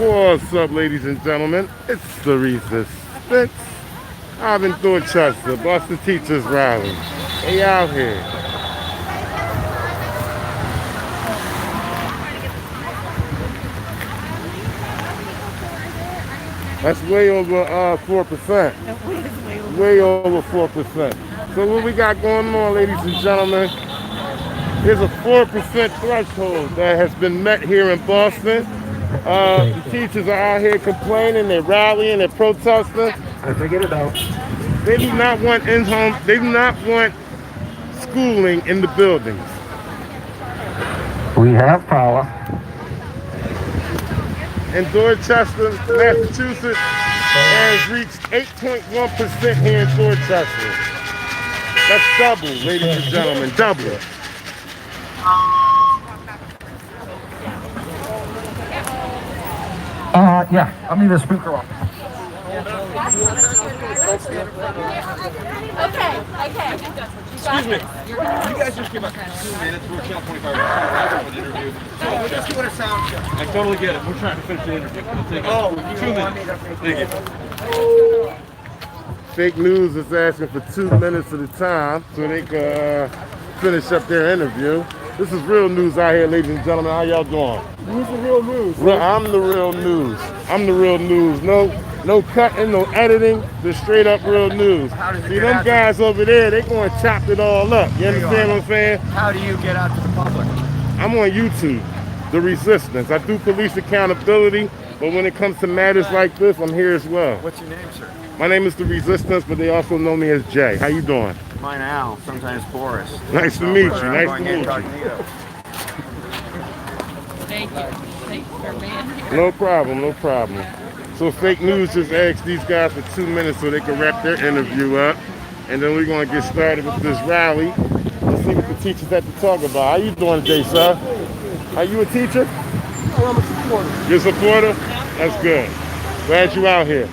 What's up, ladies and gentlemen? It's the Resistance. I'm in Dorchester, Boston Teachers Rally. They out here. That's way over 4%. Way over 4%. So what we got going on, ladies and gentlemen, there's a 4% threshold that has been met here in Boston. The teachers are out here complaining, they're rallying, they're protesting. I figured it out. They do not want in-home, they do not want schooling in the buildings. We have power. In Dorchester, Massachusetts, has reached 8.1% here in Dorchester. That's double, ladies and gentlemen, double. Yeah, I'll need a speaker on. Okay. Excuse me. You guys just give us 2 minutes. We're chilling 25 minutes. Interview. So just give it a sound check. I totally get it. We're trying to finish the interview. It'll take 2 minutes. Thank you. Fake news is asking for 2 minutes at a time so they can finish up their interview. This is real news out here, ladies and gentlemen. How y'all doing? Who's the real news? I'm the real news. I'm the real news. No cutting, no editing. Just straight up real news. See, them guys over there, they going to chop it all up. You understand what I'm saying? How do you get out to the public? I'm on YouTube, The Resistance. I do police accountability, but when it comes to matters like this, I'm here as well. What's your name, sir? My name is The Resistance, but they also know me as Jay. How you doing? Mine Al, sometimes Boris. Nice to meet you. Nice to meet you. Thank you. Thanks for being here. No problem, no problem. So fake news just asked these guys for 2 minutes so they can wrap their interview up. And then we're going to get started with this rally. Let's see what the teachers have to talk about. How you doing today, sir? Are you a teacher? Well, I'm a supporter. You're a supporter? That's good. Glad you out here.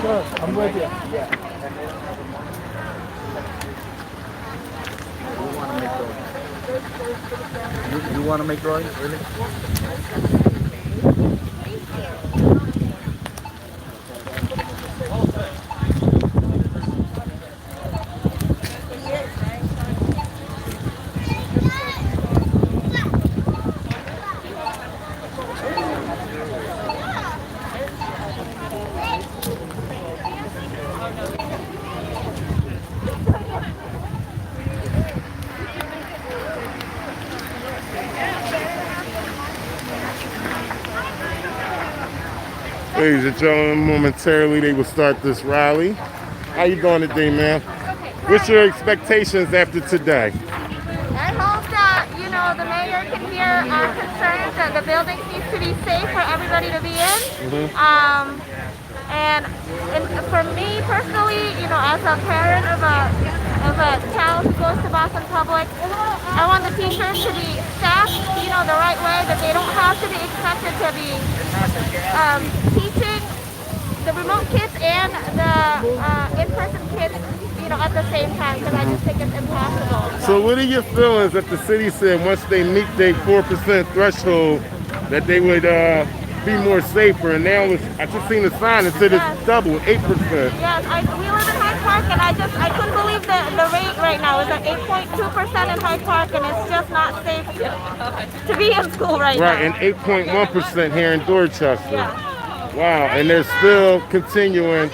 Sure, I'm with you. You want to make drawings? Really? Ladies and gentlemen, momentarily they will start this rally. How you doing today, man? What's your expectations after today? I hope that, the mayor can hear our concerns that the buildings need to be safe for everybody to be in. And for me personally, as a parent of a child who goes to Boston Public, I want the teachers to be staffed, the right way, that they don't have to be expected to be teaching the remote kids and the in-person kids, at the same time, because I just think it's impossible. So what are your feelings that the city said once they meet their 4% threshold that they would be more safer, and now I just seen the sign that said it's double, 8%. Yes, we live in Hyde Park, and I couldn't believe the rate right now is at 8.2% in Hyde Park, and it's just not safe to be in school right now. Right, and 8.1% here in Dorchester. Yeah. Wow, and they're still continuing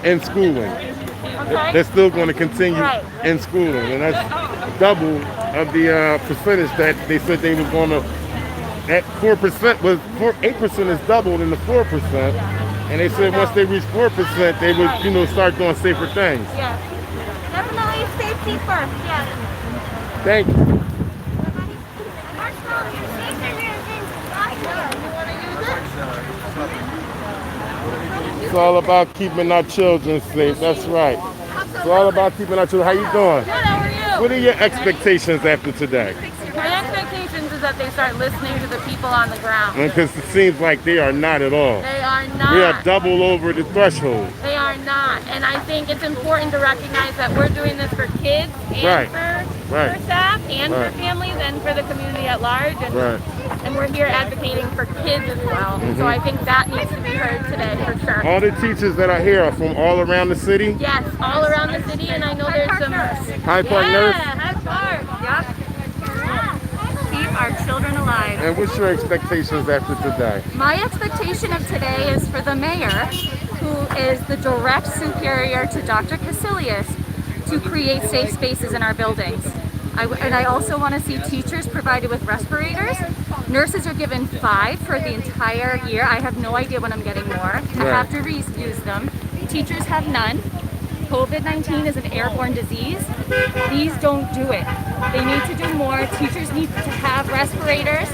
in schooling. Okay. They're still going to continue in schooling, and that's double of the percentage that they said they was going to. That 4% was 8% is doubled in the 4%, And they said once they reach 4%, they would, you know, start doing safer things. Yes. Definitely safety first, yes. Thank you. You want to use it? It's all about keeping our children safe. That's right. It's all about keeping our children. How you doing? Good, how are you? What are your expectations after today? My expectations is that they start listening to the people on the ground. Because it seems like they are not at all. They are not. We are double over the threshold. They are not. And I think it's important to recognize that we're doing this for kids and for staff and for families and for the community at large. And we're here advocating for kids as well. So I think that needs to be heard today for sure. All the teachers that are here are from all around the city? Yes, all around the city, and I know there's some... Hyde Park Nurse? Hyde Park, yep. Keep our children alive. And what's your expectations after today? My expectation of today is for the mayor, who is the direct superior to Dr. Casilius, to create safe spaces in our buildings. And I also want to see teachers provided with respirators. Nurses are given 5 for the entire year. I have no idea when I'm getting more. I have to reuse them. Teachers have none. COVID-19 is an airborne disease. These don't do it. They need to do more. Teachers need to have respirators.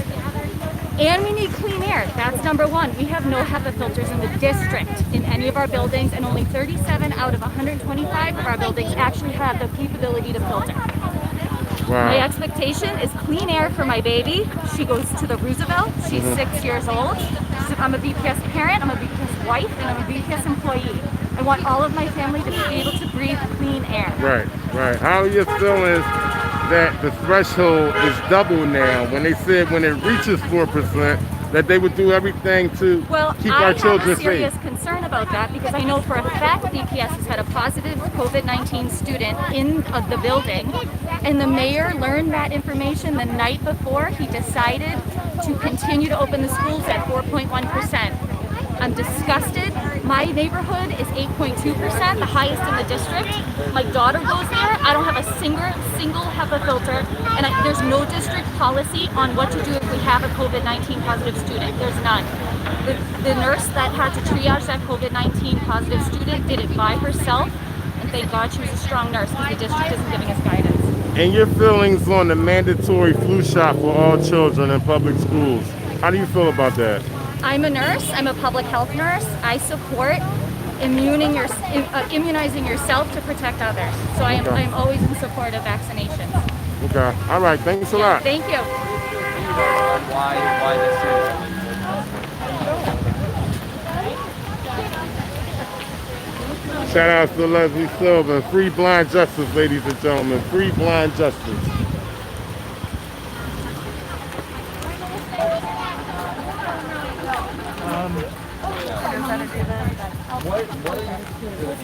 And we need clean air. That's number one. We have no HEPA filters in the district in any of our buildings, and only 37 out of 125 of our buildings actually have the capability to filter. My expectation is clean air for my baby. She goes to the Roosevelt. She's 6 years old. I'm a BPS parent, I'm a BPS wife, and I'm a BPS employee. I want all of my family to be able to breathe clean air. Right. How are your feelings that the threshold is double now when they said when it reaches 4% that they would do everything to keep our children safe? I have a serious concern about that because I know for a fact BPS has had a positive COVID-19 student in the building, and the mayor learned that information the night before he decided to continue to open the schools at 4.1%. I'm disgusted. My neighborhood is 8.2%, the highest in the district. My daughter goes there. I don't have a single HEPA filter, and there's no district policy on what to do if we have a COVID-19 positive student. There's none. The nurse that had to triage that COVID-19 positive student did it by herself, and thank God she was a strong nurse because the district isn't giving us guidance. And your feelings on the mandatory flu shot for all children in public schools? How do you feel about that? I'm a nurse. I'm a public health nurse. I support immunizing yourself to protect others. So I am always in support of vaccinations. Okay. All right. Thanks a lot. Thank you. Why this is. Shout out to Leslie Silva. Free blind justice, ladies and gentlemen. Free blind justice. What are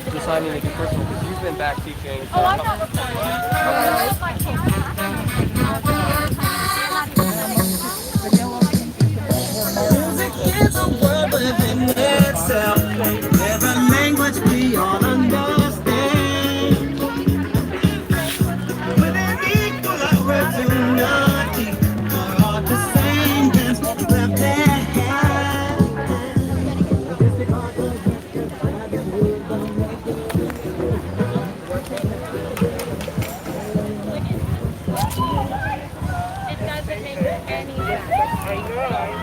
you deciding to do personal? Because you've been back teaching. Music is a world within itself. There's a language we all understand. With an equal opportunity for all the same things clap their hands. It doesn't make any sense.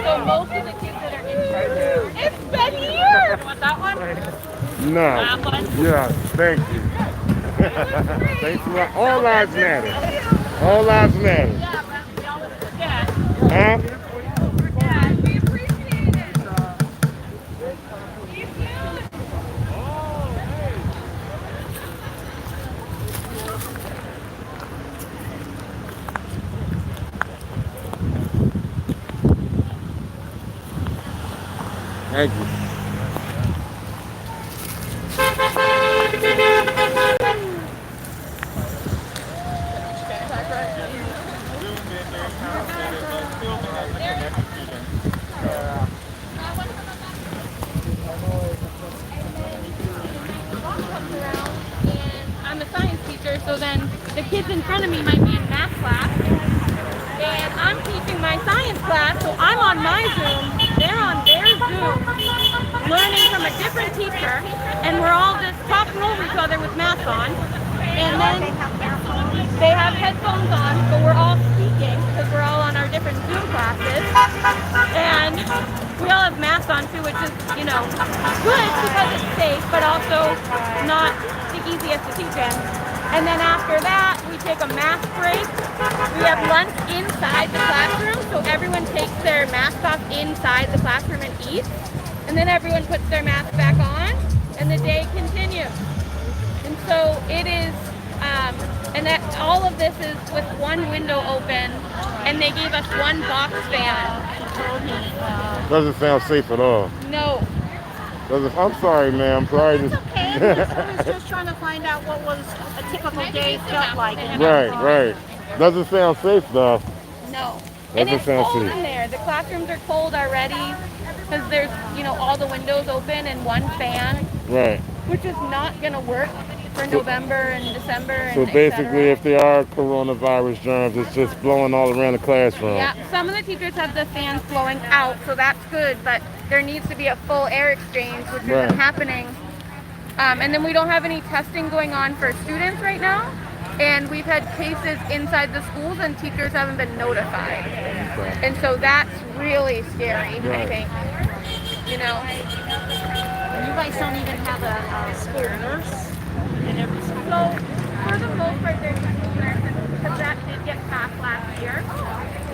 So most of the kids that are in here, it's been years. Want that one? No. That one? Yeah. Thank you. Thanks a lot. All lives matter. All lives matter. Yeah, but we always forget. Huh? Yeah, we appreciate it. Thank you. Thank you. I'm a science teacher, so then the kids in front of me might be in math class, and I'm teaching my science class, so I'm on my Zoom, they're on their Zoom, learning from a different teacher, and we're all just talking over each other with masks on. And then they have headphones on, but we're all speaking because we're all on our different Zoom classes. And we all have masks on too, which is, you know, good because it's safe, but also not the easiest to teach in. And then after that, we take a mask break. We have lunch inside the classroom, so everyone takes their mask off inside the classroom and eats. And then everyone puts their mask back on, and the day continues. And so it is, and that all of this is with one window open, and they gave us one box fan. Doesn't sound safe at all. No. I'm sorry, ma'am. Sorry. It's okay. I was just trying to find out what was a typical day felt like. Right. Doesn't sound safe though. No. Doesn't And it's sound cold safe. in there. The classrooms are cold already because there's, you know, all the windows open and one fan, Right. which is not going to work for November and December and So et basically, cetera. if there are coronavirus germs, it's just blowing all around the classroom. Yeah, some of the teachers have the fans blowing out, so that's good, but there needs to be a full air exchange, which Right. isn't happening. And then we don't have any testing going on for students right now, and we've had cases inside the schools and teachers haven't been notified. And so that's really scary, I Right. think. You know? You guys don't even have a school nurse in every school. So for the most part, there's school nurses because that did get passed last year.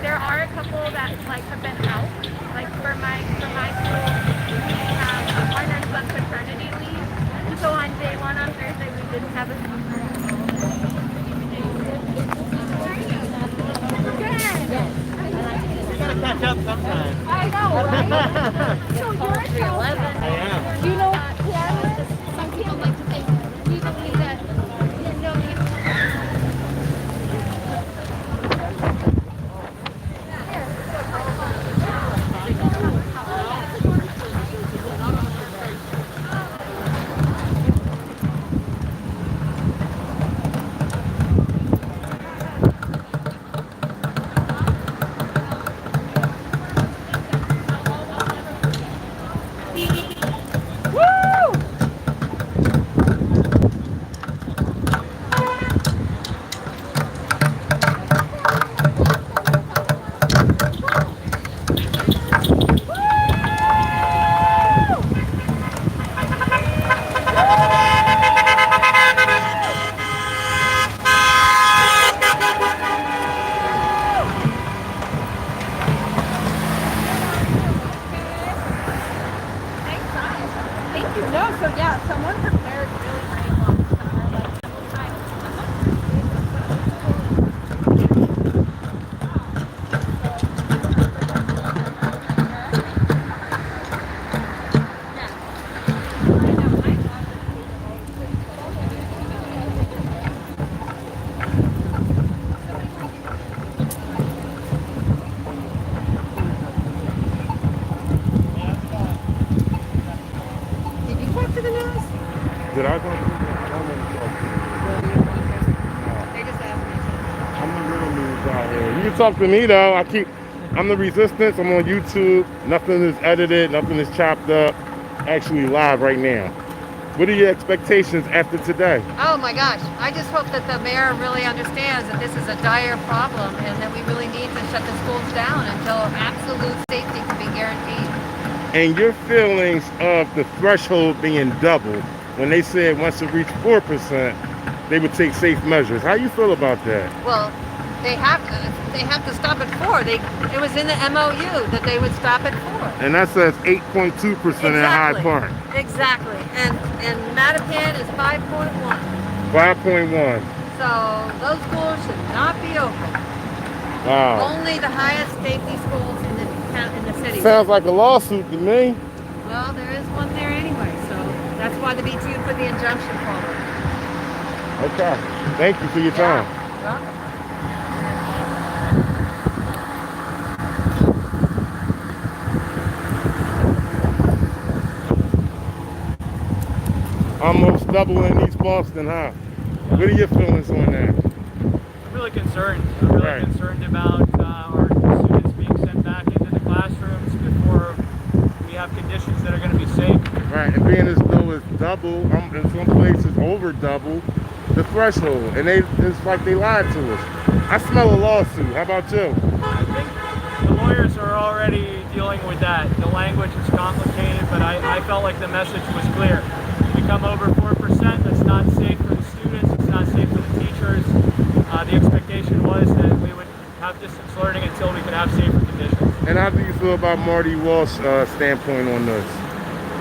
There are a couple that like have been out. Like for my school, we have our nurse on paternity leave, and so on day one on Thursday we didn't have a Gotta catch up sometime. I know, right? So you're 311. I am. Do you know Karen? Some people like to think you don't need that. No, Thank you. No, so yeah, someone prepared really great Did you talk to the nurse? Did I go? They just asked me. I'm the real news out here. You can talk to me though. I'm the resistance. I'm on YouTube. Nothing is edited. Nothing is chopped up. Actually live right now. What are your expectations after today? Oh my gosh, I just hope that the mayor really understands that this is a dire problem and that we really need to shut the schools down until absolute safety can be guaranteed. And your feelings of the threshold being doubled when they said once it reached 4%, they would take safe measures. How you feel about that? Well, they have to stop at 4. It was in the MOU that they would stop at 4. And that says 8.2% in Hyde Park. Exactly. And Mattapan is 5.1. 5.1. So those schools should not be open. Wow. Only the highest safety schools in the city. Sounds like a lawsuit to me. Well, there is one there anyway, so that's why the BTU put the injunction forward. Okay. Thank you for your time. Welcome. Almost double in East Boston, huh? What are your feelings on that? I'm really concerned. I'm really Right. concerned about our students being sent back into the classrooms before we have conditions that are going to be safe. Right. being as though it's double, in some places over double the threshold, and it's like they lied to us. I smell a lawsuit. How about you? I think the lawyers are already dealing with that. The language is complicated, but I felt like the message was clear. If we come over 4%, that's not safe for the students, it's not safe for the teachers. The expectation was that we would have distance learning until we could have safer conditions. And how do you feel about Marty Walsh's standpoint on this?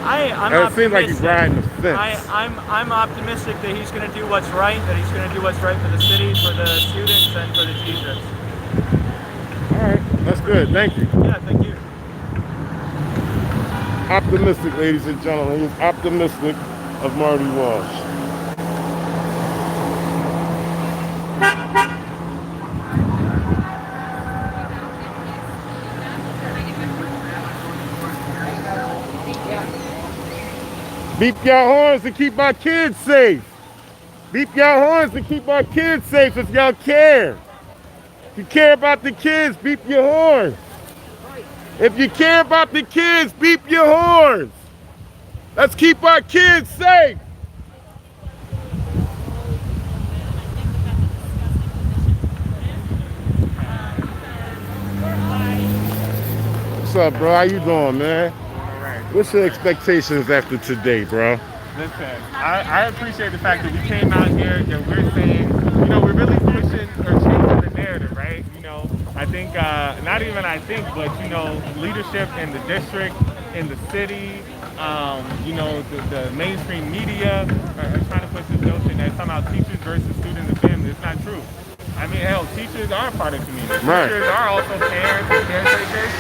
I'm it seems like he's optimistic. riding the fence. I'm optimistic that he's going to do what's right, that he's going to do what's right for the city, for the students, and for the teachers. All right, that's good. Thank you. Yeah, thank you. Optimistic, ladies and gentlemen. He's optimistic of Marty Walsh. Beep your horns to keep our kids safe. Beep your horns to keep our kids safe if y'all care. If you care about the kids, beep your horns. If you care about the kids, beep your horns. Let's keep our kids safe. What's up, bro? How you doing, man? What's your expectations after today, bro? Listen, I appreciate the fact that we came out here and we're saying, we're really pushing or changing the narrative, right? I think, not even I think, but, leadership in the district, in the city, the mainstream media are trying to push this notion that somehow teachers versus students and families. It's not true. I mean, hell, teachers are part of the community. Right. Teachers are also parents and caretakers.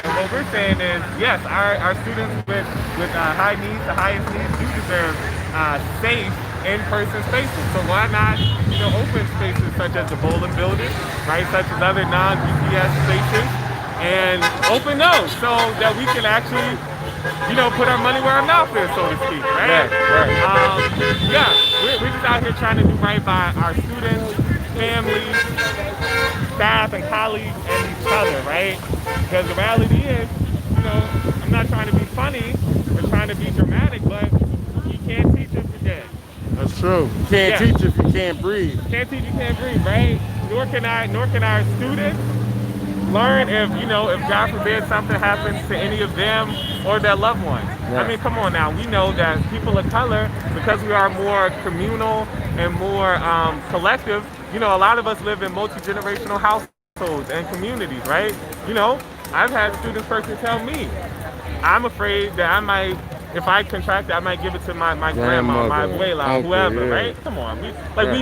And what we're saying is, yes, our students with high needs, the highest needs, do deserve safe in-person spaces. So why not, open spaces such as the bowling building, right, such as other non-BPS spaces, and open those so that we can actually, put our money where our mouth is, so to speak, right? We're just out here trying to do right by our students, families, staff, and colleagues, and each other, right? Because the reality is, I'm not trying to be funny or trying to be dramatic, but you can't teach if you're dead. That's true. You can't teach if you can't breathe. Can't teach, you can't breathe, right? Nor can our students learn if God forbid something happens to any of them or their loved ones. Right. I mean, come on now. We know that people of color, because we are more communal and more collective, a lot of us live in multi-generational households and communities, right? I've had students personally tell me, I'm afraid that I might, if I contract it, I might give it to my grandma, my abuela, whoever, right? Come on. We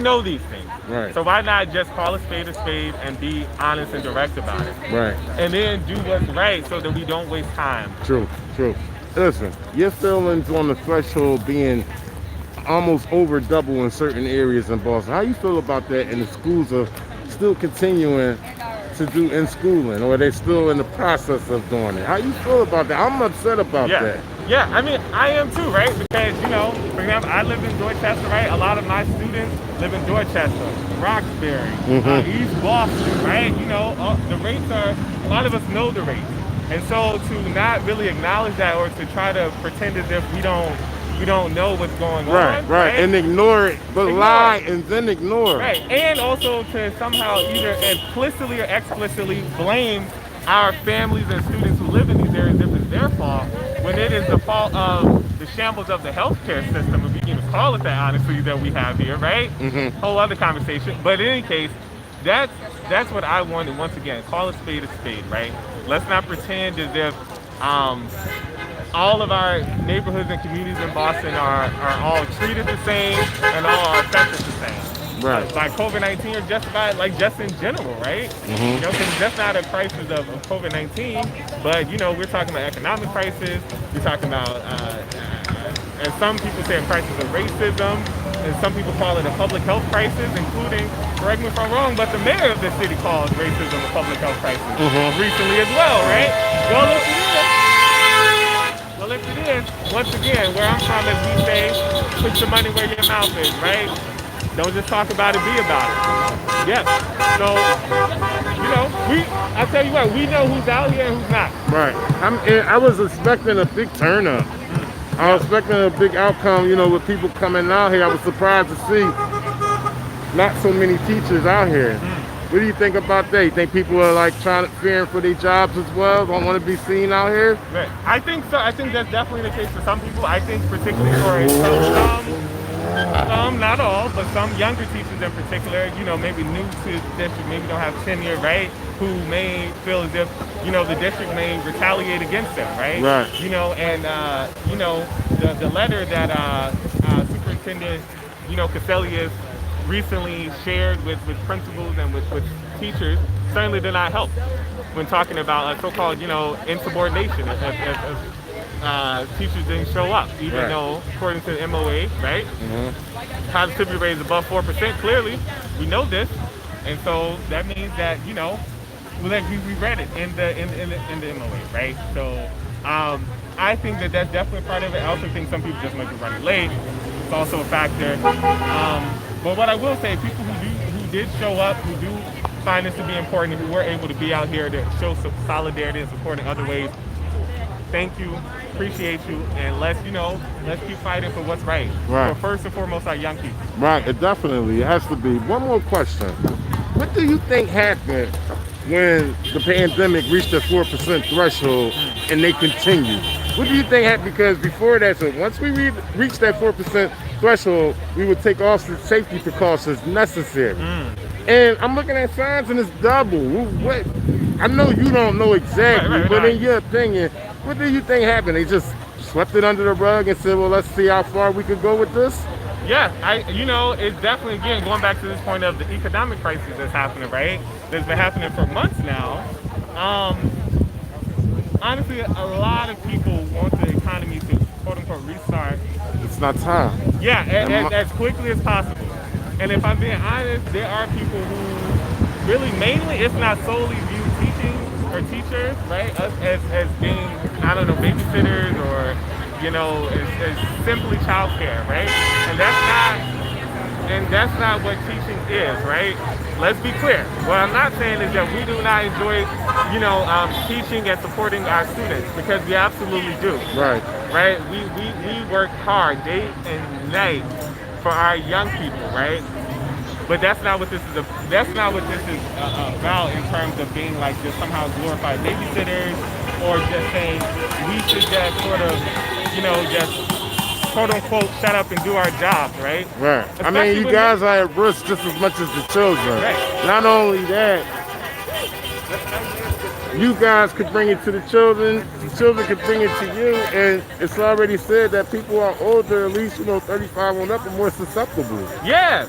know these things. Right. So why not just call a spade and be honest and direct about it? Right. And then do what's right so that we don't waste time. True. Listen, your feelings on the threshold being almost over double in certain areas in Boston. How you feel about that? And the schools are still continuing to do in schooling, or they're still in the process of doing it. How you feel about that? I'm upset about that. Yeah, I mean, I am too, right? Because, for example, I live in Dorchester, right? A lot of my students live in Dorchester, Roxbury, East Boston, right? The rates are, a lot of us know the rates. And so to not really acknowledge that, or to try to pretend as if we don't know what's going on. Right, and ignore it, but lie and then ignore it. Right, and also to somehow either implicitly or explicitly blame our families and students who live in these areas if it's their fault, when it is the fault of the shambles of the healthcare system, if we can even call it that honestly, that we have here, right? Whole other conversation. But in any case, that's what I wanted. Once again, call a spade, right? Let's not pretend as if all of our neighborhoods and communities in Boston are all treated the same and all are affected the same. Right. By COVID-19 or just by, just in general, right? Because that's not a crisis of COVID-19, but, we're talking about economic crisis, we're talking about, and some people say a crisis of racism, and some people call it a public health crisis, including, correct me if I'm wrong, but the mayor of the city calls racism a public health crisis recently as well, right? Well, if it is, once again, where I'm from, as we say, put your money where your mouth is, right? Don't just talk about it, be about it. Yes. So, I tell you what, we know who's out here and who's not. Right. I was expecting a big turnout. I was expecting a big outcome, with people coming out here. I was surprised to see not so many teachers out here. What do you think about that? You think people are like fearing for their jobs as well? Don't want to be seen out here? Right. I think so. I think that's definitely the case for some people. I think particularly for some, not all, but some younger teachers in particular, maybe new to the district, maybe don't have tenure, right? Who may feel as if, the district may retaliate against them, right? Right. The letter that Superintendent, Caselius recently shared with principals and with teachers certainly did not help when talking about so-called, insubordination if teachers didn't show up, even though, according to the MOA, right, positivity rate is above 4%, clearly, we know this, and so that means that, we read it in the MOA, right, so I think that that's definitely part of it. I also think some people just might be running late. It's also a factor. But what I will say, people who did show up, who do find this to be important, who were able to be out here to show some solidarity and support in other ways, thank you, appreciate you, and let's keep fighting for what's right. Right. For first and foremost, our young people. Right, it definitely has to be. One more question. What do you think happened when the pandemic reached the 4% threshold and they continued? What do you think happened? Because before that, so once we reached that 4% threshold, we would take all the safety precautions necessary. And I'm looking at signs and it's double. What? I know you don't know exactly, but in your opinion, what do you think happened? They just swept it under the rug and said, well, let's see how far we could go with this? Yeah, it's definitely, again, going back to this point of the economic crisis that's happening, right? That's been happening for months now. Honestly, a lot of people want the economy to, quote unquote, restart. It's not time. Yeah, as quickly as possible. And if I'm being honest, there are people who really mainly, if not solely, view teaching or teachers, right, us as being, I don't know, babysitters or, as simply childcare, right? And that's not what teaching is, right? Let's be clear. What I'm not saying is that we do not enjoy, teaching and supporting our students, because we absolutely do. Right. Right? We work hard day and night for our young people, right? But that's not what this is. About in terms of being like just somehow glorified babysitters, or just saying we should just sort of, just quote unquote shut up and do our jobs, right? Right. Especially you guys are at risk just as much as the children. Right. Not only that, you guys could bring it to the children could bring it to you, and it's already said that people are older, at least 35 on up, are more susceptible. Yeah.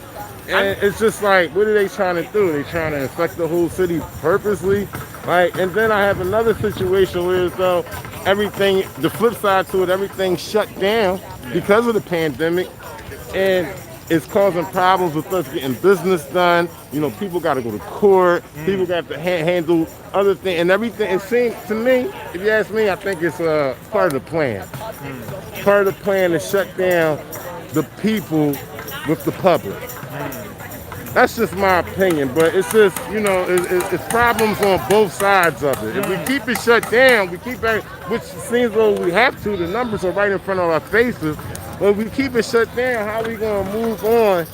And it's just like, what are they trying to do? They trying to infect the whole city purposely? Like, and then I have another situation where it's everything, the flip side to it, everything shut down because of the pandemic, and it's causing problems with us getting business done. People got to go to court. People got to handle other things and everything. It seems to me, if you ask me, I think it's part of the plan. Part of the plan to shut down the people with the public. That's just my opinion, but it's just, it's problems on both sides of it. If we keep it shut down, which seems though we have to, the numbers are right in front of our faces, but if we keep it shut down, how are we going to move on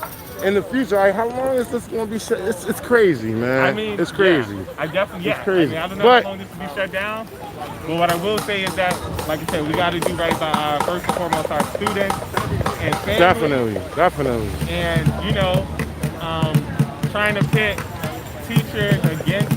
in the future? Like, how long is this going to be shut? It's crazy, man. It's crazy. Yeah, it's crazy. I don't know how long this will be shut down, but what I will say is that, like I said, we got to do right by first and foremost our students and families. Definitely. And, trying to pit teachers against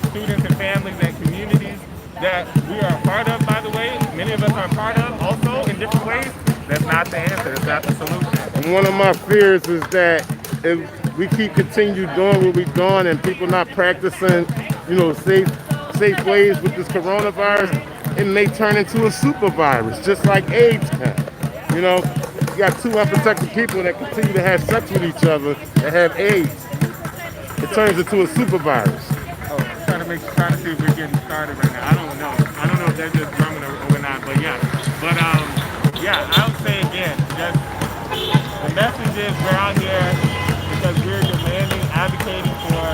students and families and communities that we are a part of, by the way, many of us are a part of also in different ways, that's not the answer, that's not the solution. And one of my fears is that if we continue doing what we're doing and people not practicing, safe ways with this coronavirus, it may turn into a super virus, just like AIDS can. You got two unprotected people that continue to have sex with each other that have AIDS. It turns into a super virus. Oh, trying to see if we're getting started right now. I don't know if they're just drumming or not, but yeah. But I would say again, just the message is we're out here because we're demanding, advocating for.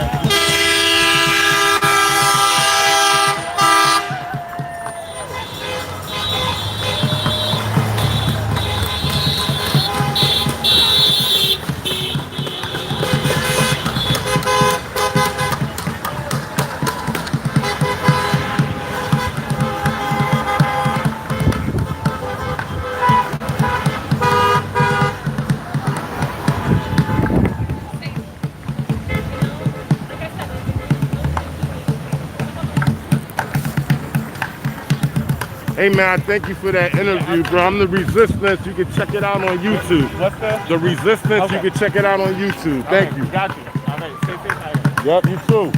Hey man, thank you for that interview, bro. I'm the Resistance. You can check it out on YouTube. What's that? The Resistance. Okay. You can check it out on YouTube. Thank you. Got you. All right. Stay safe. Yep, you too.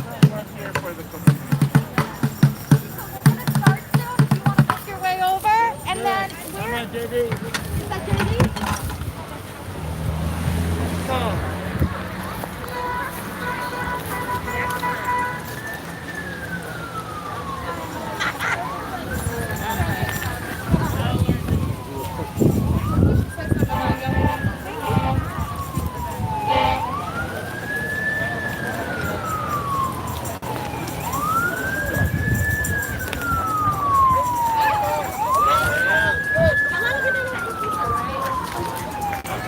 Make your way over, and then where? Is that JD?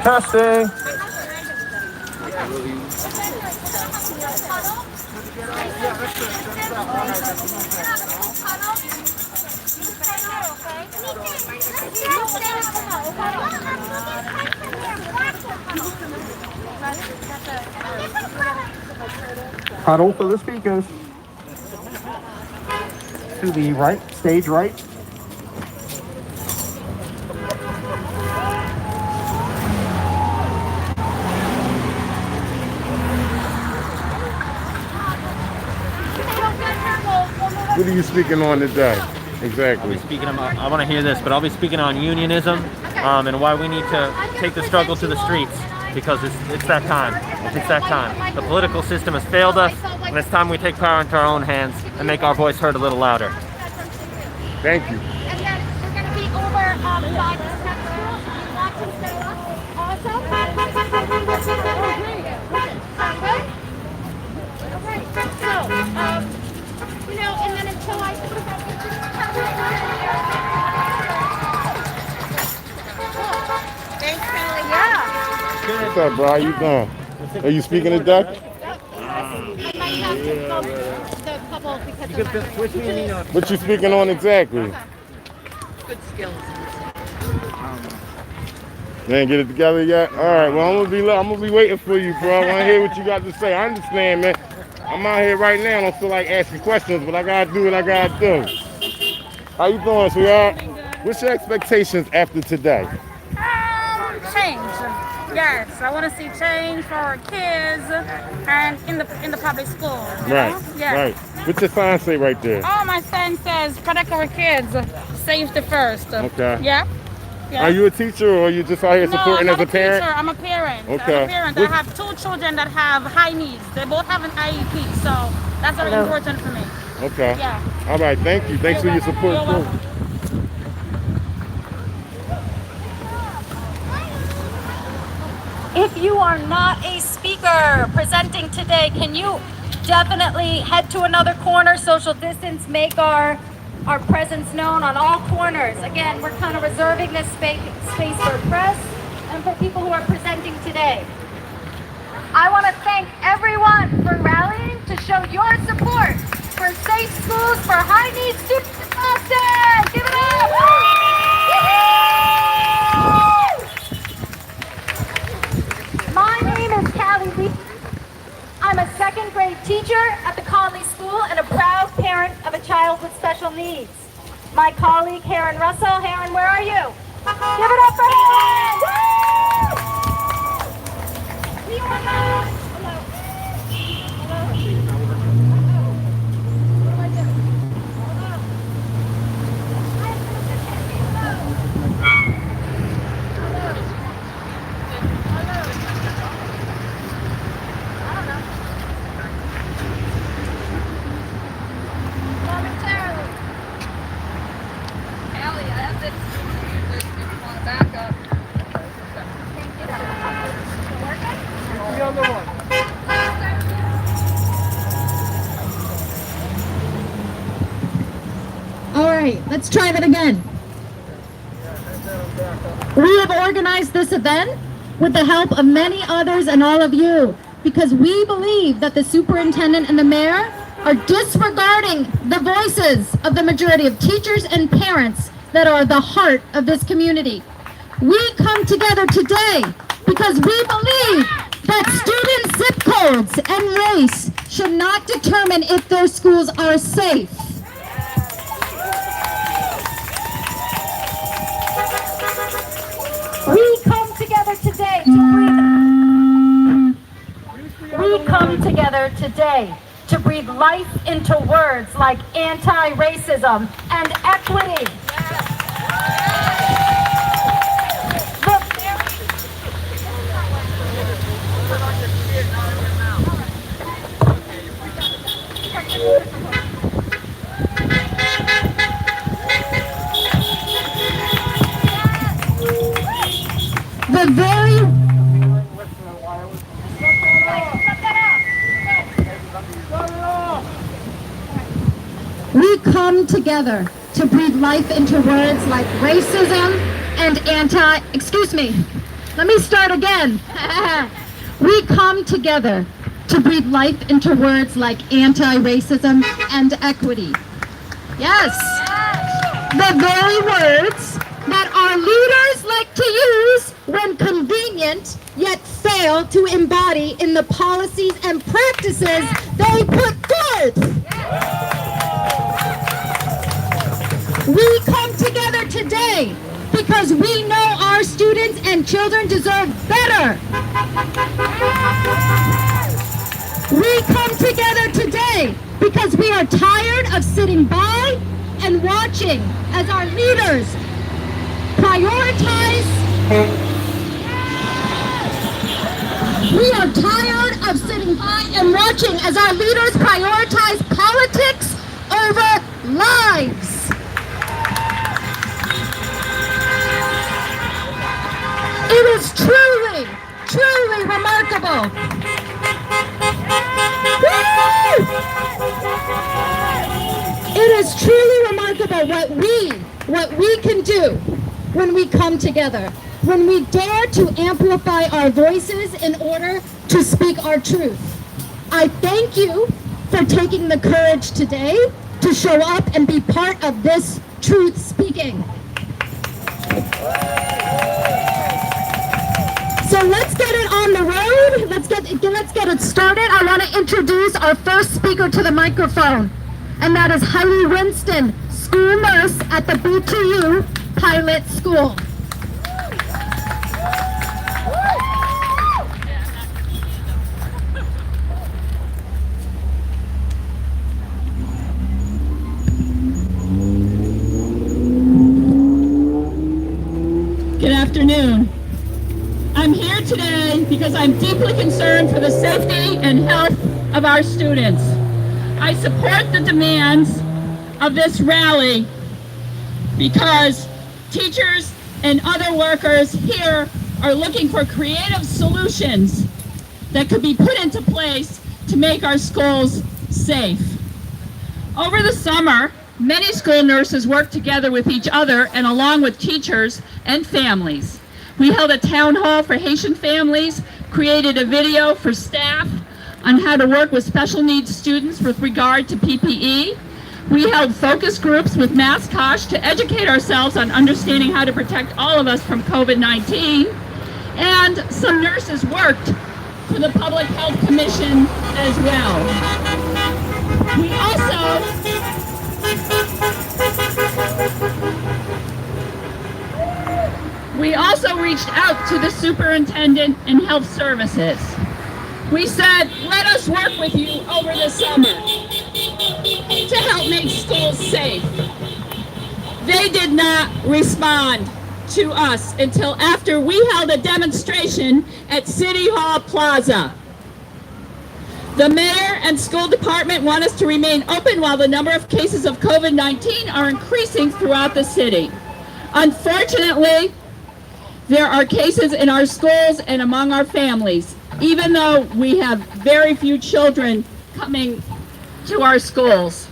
Testing. Huddle for the speakers. To the right, stage right. What are you speaking on today? Exactly. I want to hear this, but I'll be speaking on unionism and why we need to take the struggle to the streets, because it's that time. It's that time. The political system has failed us, and it's time we take power into our own hands and make our voice heard a little louder. Thank you. And then we're going to be over by the tech school. If you want to stay up, awesome. Sound good? Okay. So, you know, and then until I put that picture. Thanks, Kelly. Yeah. What's up, bro? How you doing? Are you speaking to Dutch? I might have to film the couple because of my... What you speaking on exactly? Good skills. You ain't get it together yet? All right. Well, I'm gonna be waiting for you, bro. I want to hear what you got to say. I understand, man. I'm out here right now. I don't feel like asking questions, but I gotta do what I gotta do. How you doing, sweetheart? What's your expectations after today? Change. Yes, I want to see change for our kids and in the public school. Right. Yeah. Right. What's your sign say right there? Oh, my sign says protect our kids, safety first. Okay. Yeah. Yeah. Are you a teacher or are you just out here supporting no, as a parent? Teacher. I'm a parent. Okay. I'm a parent. I have two children that have high needs. They both have an IEP, so that's very important for me. Okay. Yeah. All right. Thank you. Thanks for your support. You're welcome. If you are not a speaker presenting today, can you definitely head to another corner, social distance, make our presence known on all corners. Again, we're kind of reserving this space for press and for people who are presenting today. I want to thank everyone for rallying to show your support for safe schools for high needs students in Boston. Give it up! My name is Callie Lee. I'm a second grade teacher at the Conley School and a proud parent of a child with special needs. My colleague, Heron Russell. Heron, where are you? Give it up for Heron! Woo! Hello. All right, let's try that again. We have organized this event with the help of many others and all of you because we believe that the superintendent and the mayor are disregarding the voices of the majority of teachers and parents that are the heart of this community. We come together today because we believe that student zip codes and race should not determine if their schools are safe. together today to breathe. We come together today to breathe life into words like anti-racism and equity. The very We come together to breathe life into words like racism and excuse me, let me start again. We come together to breathe life into words like anti-racism and equity. Yes, the very words that our leaders like to use when convenient, yet fail to embody in the policies and practices they put forth. We come together today because we know our students and children deserve better. We come together today because we are tired of sitting by and watching as our leaders prioritize. We are tired of sitting by and watching as our leaders prioritize politics over lives. It is truly, truly remarkable. Woo! It is truly remarkable what we can do when we come together, when we dare to amplify our voices in order to speak our truth. I thank you for taking the courage today to show up and be part of this truth speaking. So let's get it on the road. Let's get it started. I want to introduce our first speaker to the microphone, and that is Heidi Winston, school nurse at the BTU Pilot School. Good afternoon. I'm here today because I'm deeply concerned for the safety and health of our students. I support the demands of this rally because teachers and other workers here are looking for creative solutions that could be put into place to make our schools safe. Over the summer, many school nurses worked together with each other and along with teachers and families. We held a town hall for Haitian families, created a video for staff on how to work with special needs students with regard to PPE. We held focus groups with Mascosh to educate ourselves on understanding how to protect all of us from COVID-19. And some nurses worked for the Public Health Commission as well. We also reached out to the superintendent and health services. We said, let us work with you over the summer to help make schools safe. They did not respond to us until after we held a demonstration at City Hall Plaza. The mayor and school department want us to remain open while the number of cases of COVID-19 are increasing throughout the city. Unfortunately, there are cases in our schools and among our families, even though we have very few children coming to our schools.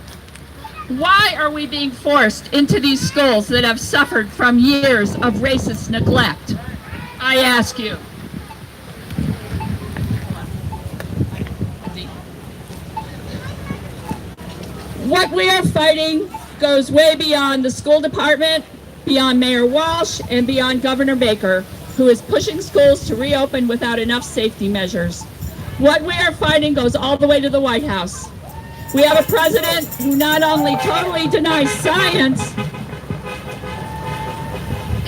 Why are we being forced into these schools that have suffered from years of racist neglect? I ask you. What we are fighting goes way beyond the school department, beyond Mayor Walsh, and beyond Governor Baker, who is pushing schools to reopen without enough safety measures. What we are fighting goes all the way to the White House. We have a president who not only totally denies science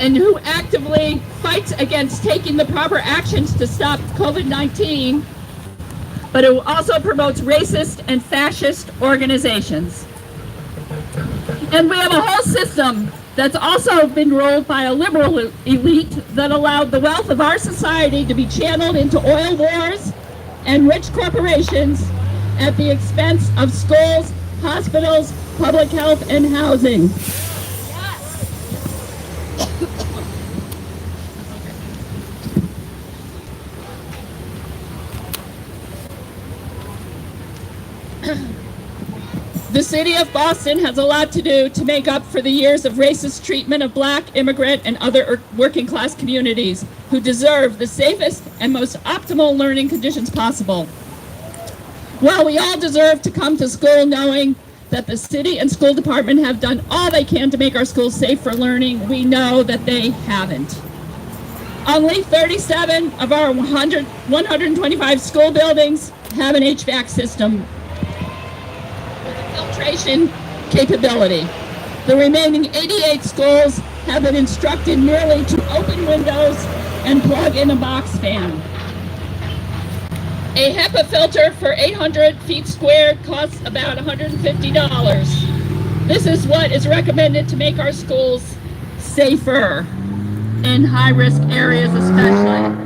and who actively fights against taking the proper actions to stop COVID-19, but who also promotes racist and fascist organizations. And we have a whole system that's also been ruled by a liberal elite that allowed the wealth of our society to be channeled into oil wars and rich corporations at the expense of schools, hospitals, public health, and housing. The city of Boston has a lot to do to make up for the years of racist treatment of Black, immigrant, and other working class communities who deserve the safest and most optimal learning conditions possible. While we all deserve to come to school knowing that the city and school department have done all they can to make our schools safe for learning, we know that they haven't. Only 37 of our 125 school buildings have an HVAC system filtration capability. The remaining 88 schools have been instructed merely to open windows and plug in a box fan. A HEPA filter for 800 feet squared costs about $150. This is what is recommended to make our schools safer in high-risk areas especially.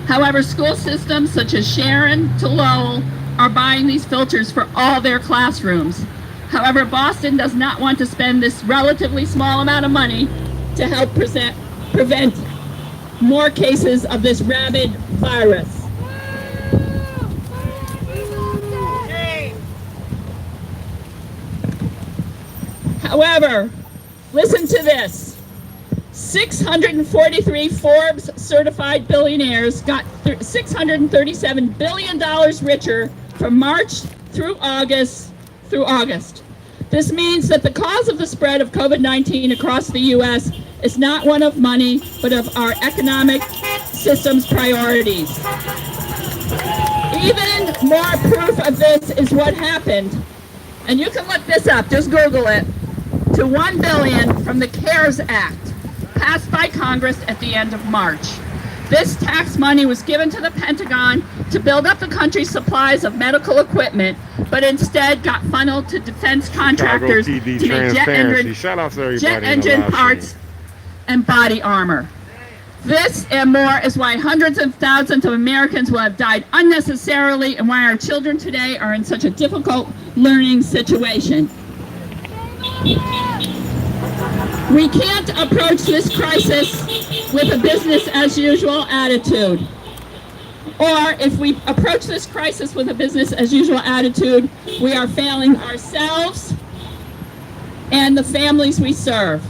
However, school systems such as Sharon to Lowell are buying these filters for all their classrooms. However, Boston does not want to spend this relatively small amount of money to help prevent more cases of this rabid virus. However, listen to this. 643 Forbes certified billionaires got $637 billion richer from March through August. This means that the cause of the spread of COVID-19 across the U.S. is not one of money, but of our economic system's priorities. Even more proof of this is what happened, and you can look this up, just Google it, to $1 billion from the CARES Act, passed by Congress at the end of March. This tax money was given to the Pentagon to build up the country's supplies of medical equipment, but instead got funneled to defense contractors to make jet engine parts and body armor. This and more is why hundreds of thousands of Americans will have died unnecessarily and why our children today are in such a difficult learning situation. We can't approach this crisis with a business as usual attitude. Or if we approach this crisis with a business as usual attitude, we are failing ourselves and the families we serve.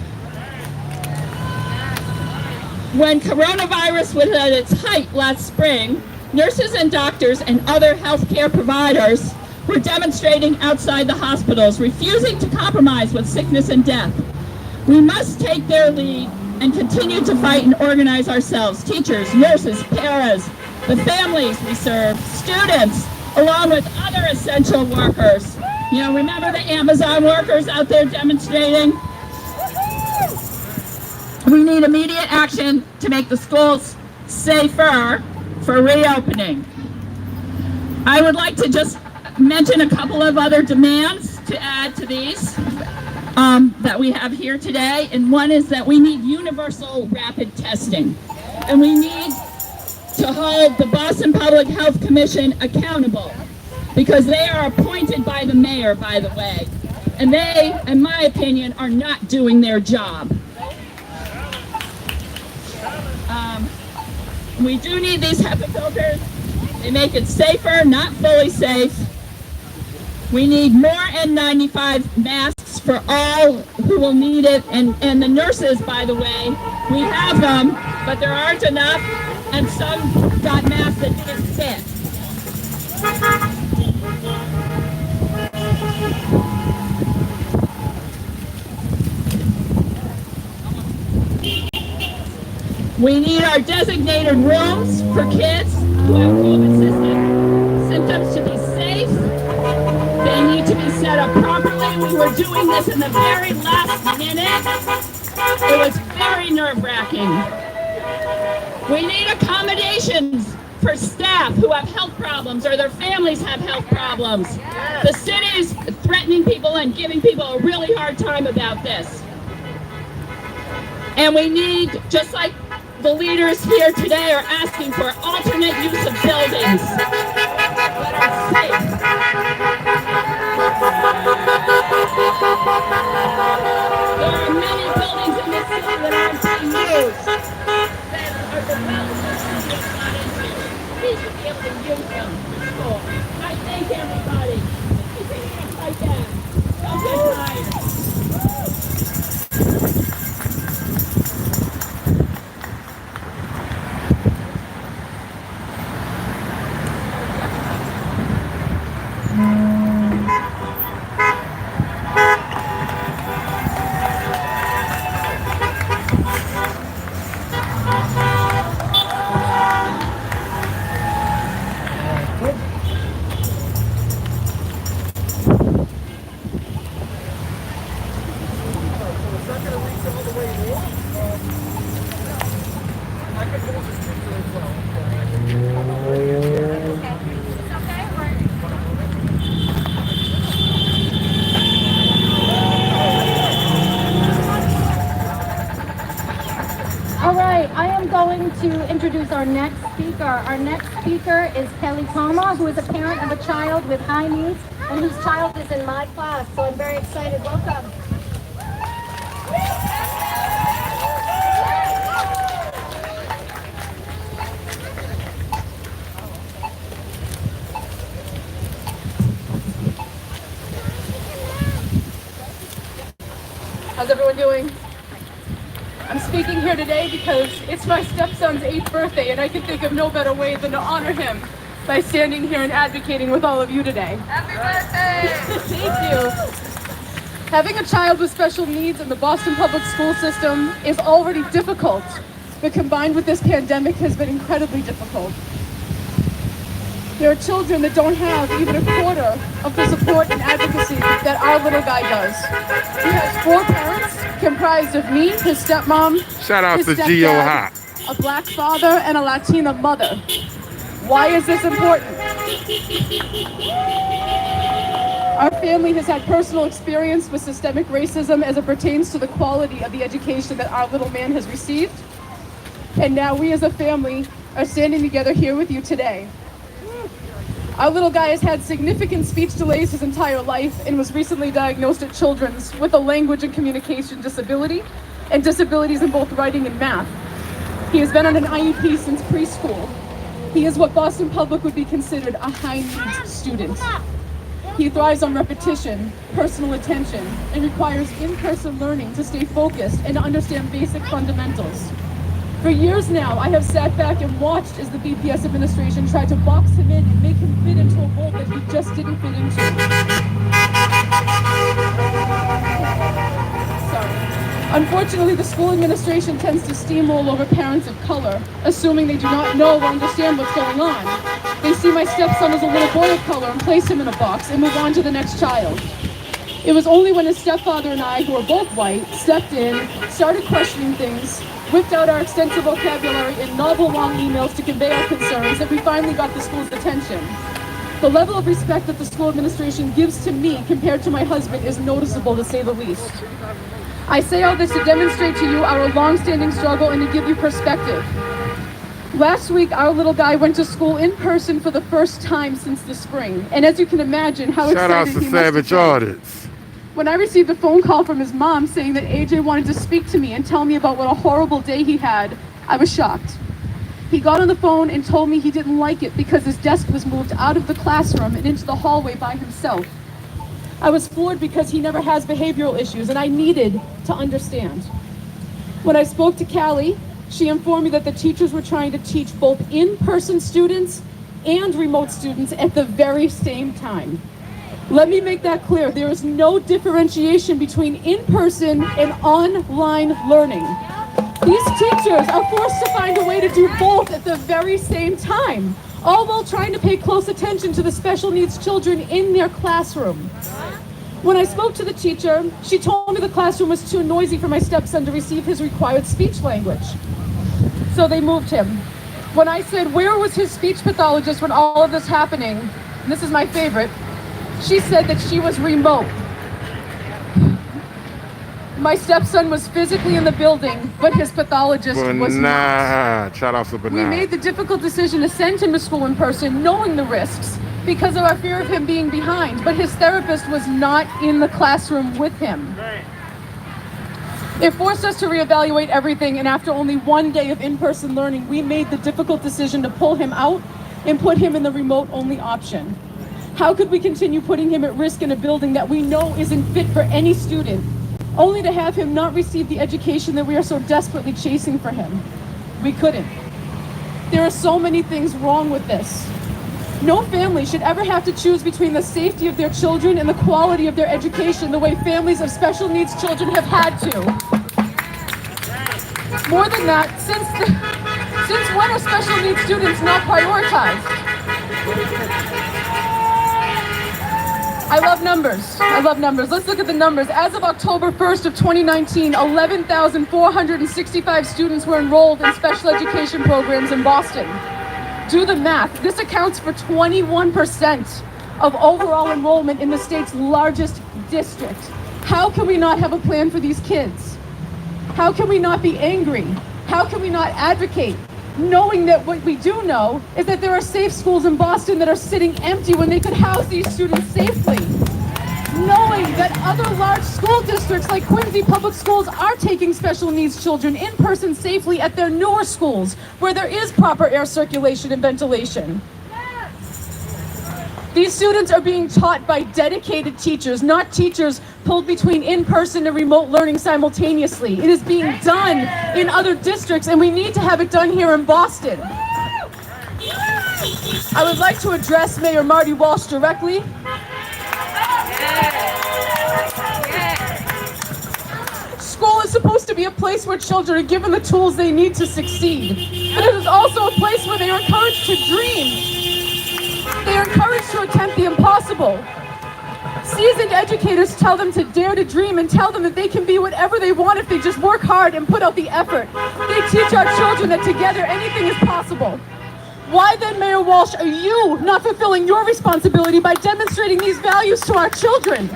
When coronavirus was at its height last spring, nurses and doctors and other healthcare providers were demonstrating outside the hospitals, refusing to compromise with sickness and death. We must take their lead and continue to fight and organize ourselves, teachers, nurses, paras, the families we serve, students, along with other essential workers. You know, remember the Amazon workers out there demonstrating? We need immediate action to make the schools safer for reopening. I would like to just mention a couple of other demands to add to these that we have here today, and one is that we need universal rapid testing, and we need to hold the Boston Public Health Commission accountable, because they are appointed by the mayor, by the way, and they, in my opinion, are not doing their job. We do need these HEPA filters. They make it safer, not fully safe. We need more N95 masks for all who will need it, and the nurses, by the way, we have them, but there aren't enough, and some got masks that didn't fit. We need our designated rooms for kids who have COVID symptoms to be safe. They need to be set up properly. We were doing this in the very last minute. It was very nerve-wracking. We need accommodations for staff who have health problems or their families have health problems. The city's threatening people and giving people a really hard time about this. And we need, just like the leaders here today are asking for, alternate use of buildings that are safe. There are many buildings in this city that aren't being used, that are developed that students got into. We should be able to use them for school. I thank everybody. Continue to fight back. Don't get tired. All right, I am going to introduce our next speaker. Our next speaker is Kelly Toma, who is a parent of a child with high needs and whose child is in my class. So I'm very excited. Welcome. How's everyone doing? I'm speaking here today because it's my stepson's 8th birthday, and I can think of no better way than to honor him by standing here and advocating with all of you today. Happy birthday! Thank you. Having a child with special needs in the Boston public school system is already difficult, but combined with this pandemic has been incredibly difficult. There are children that don't have even a quarter of the support and advocacy that our little guy does. He has 4 parents comprised of me, his stepmom, Shout out his to stepdad, Geo Hot. a black father, and a Latina mother. Why is this important? Our family has had personal experience with systemic racism as it pertains to the quality of the education that our little man has received. And now we as a family are standing together here with you today. Our little guy has had significant speech delays his entire life and was recently diagnosed at Children's with a language and communication disability and disabilities in both writing and math. He has been on an IEP since preschool. He is what Boston Public would be considered a high-needs student. He thrives on repetition, personal attention, and requires in-person learning to stay focused and to understand basic fundamentals. For years now, I have sat back and watched as the BPS administration tried to box him in and make him fit into a mold that he just didn't fit into. Sorry. Unfortunately, the school administration tends to steamroll over parents of color, assuming they do not know or understand what's going on. They see my stepson as a little boy of color and place him in a box and move on to the next child. It was only when his stepfather and I, who are both white, stepped in, started questioning things, whipped out our extensive vocabulary and novel long emails to convey our concerns that we finally got the school's attention. The level of respect that the school administration gives to me compared to my husband is noticeable, to say the least. I say all this to demonstrate to you our long-standing struggle and to give you perspective. Last week, our little guy went to school in person for the first time since the spring. And as you can imagine, how Shout out excited to he must have Savage been. Audits. When I received a phone call from his mom saying that AJ wanted to speak to me and tell me about what a horrible day he had, I was shocked. He got on the phone and told me he didn't like it because his desk was moved out of the classroom and into the hallway by himself. I was floored because he never has behavioral issues and I needed to understand. When I spoke to Callie, she informed me that the teachers were trying to teach both in-person students and remote students at the very same time. Let me make that clear. There is no differentiation between in-person and online learning. These teachers are forced to find a way to do both at the very same time, all while trying to pay close attention to the special needs children in their classroom. When I spoke to the teacher, she told me the classroom was too noisy for my stepson to receive his required speech language. So they moved him. When I said, where was his speech pathologist when all of this happening? And this is my favorite. She said that she was remote. My stepson was physically in the building, but his pathologist was not. Shout out to We Banana. made the difficult decision to send him to school in person, knowing the risks, because of our fear of him being behind, but his therapist was not in the classroom with him. It forced us to reevaluate everything, and after only one day of in-person learning, we made the difficult decision to pull him out and put him in the remote-only option. How could we continue putting him at risk in a building that we know isn't fit for any student, only to have him not receive the education that we are so desperately chasing for him? We couldn't. There are so many things wrong with this. No family should ever have to choose between the safety of their children and the quality of their education the way families of special needs children have had to. More than that, since when are special needs students not prioritized? I love numbers. I love numbers. Let's look at the numbers. As of October 1st of 2019, 11,465 students were enrolled in special education programs in Boston. Do the math. This accounts for 21% of overall enrollment in the state's largest district. How can we not have a plan for these kids? How can we not be angry? How can we not advocate? Knowing that what we do know is that there are safe schools in Boston that are sitting empty when they could house these students safely. Knowing that other large school districts like Quincy Public Schools are taking special needs children in person safely at their newer schools where there is proper air circulation and ventilation. These students are being taught by dedicated teachers, not teachers pulled between in-person and remote learning simultaneously. It is being done in other districts, and we need to have it done here in Boston. I would like to address Mayor Marty Walsh directly. School is supposed to be a place where children are given the tools they need to succeed, but it is also a place where they are encouraged to dream. They are encouraged to attempt the impossible. Seasoned educators tell them to dare to dream and tell them that they can be whatever they want if they just work hard and put out the effort. They teach our children that together anything is possible. Why then, Mayor Walsh, are you not fulfilling your responsibility by demonstrating these values to our children?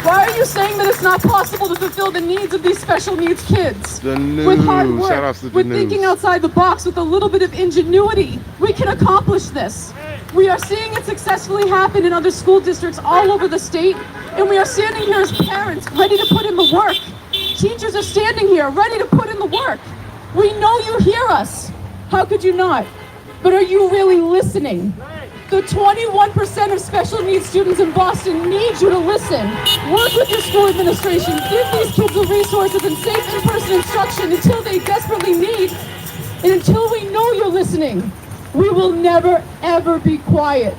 Why are you saying that it's not possible to fulfill the needs of these special needs kids? With hard work, Shout outs to the with news. thinking outside the box, with a little bit of ingenuity, we can accomplish this. We are seeing it successfully happen in other school districts all over the state, and we are standing here as parents ready to put in the work. Teachers are standing here ready to put in the work. We know you hear us. How could you not? But are you really listening? The 21% of special needs students in Boston need you to listen. Work with your school administration. Give these kids the resources and safe in-person instruction until they desperately need. And until we know you're listening, we will never, ever be quiet.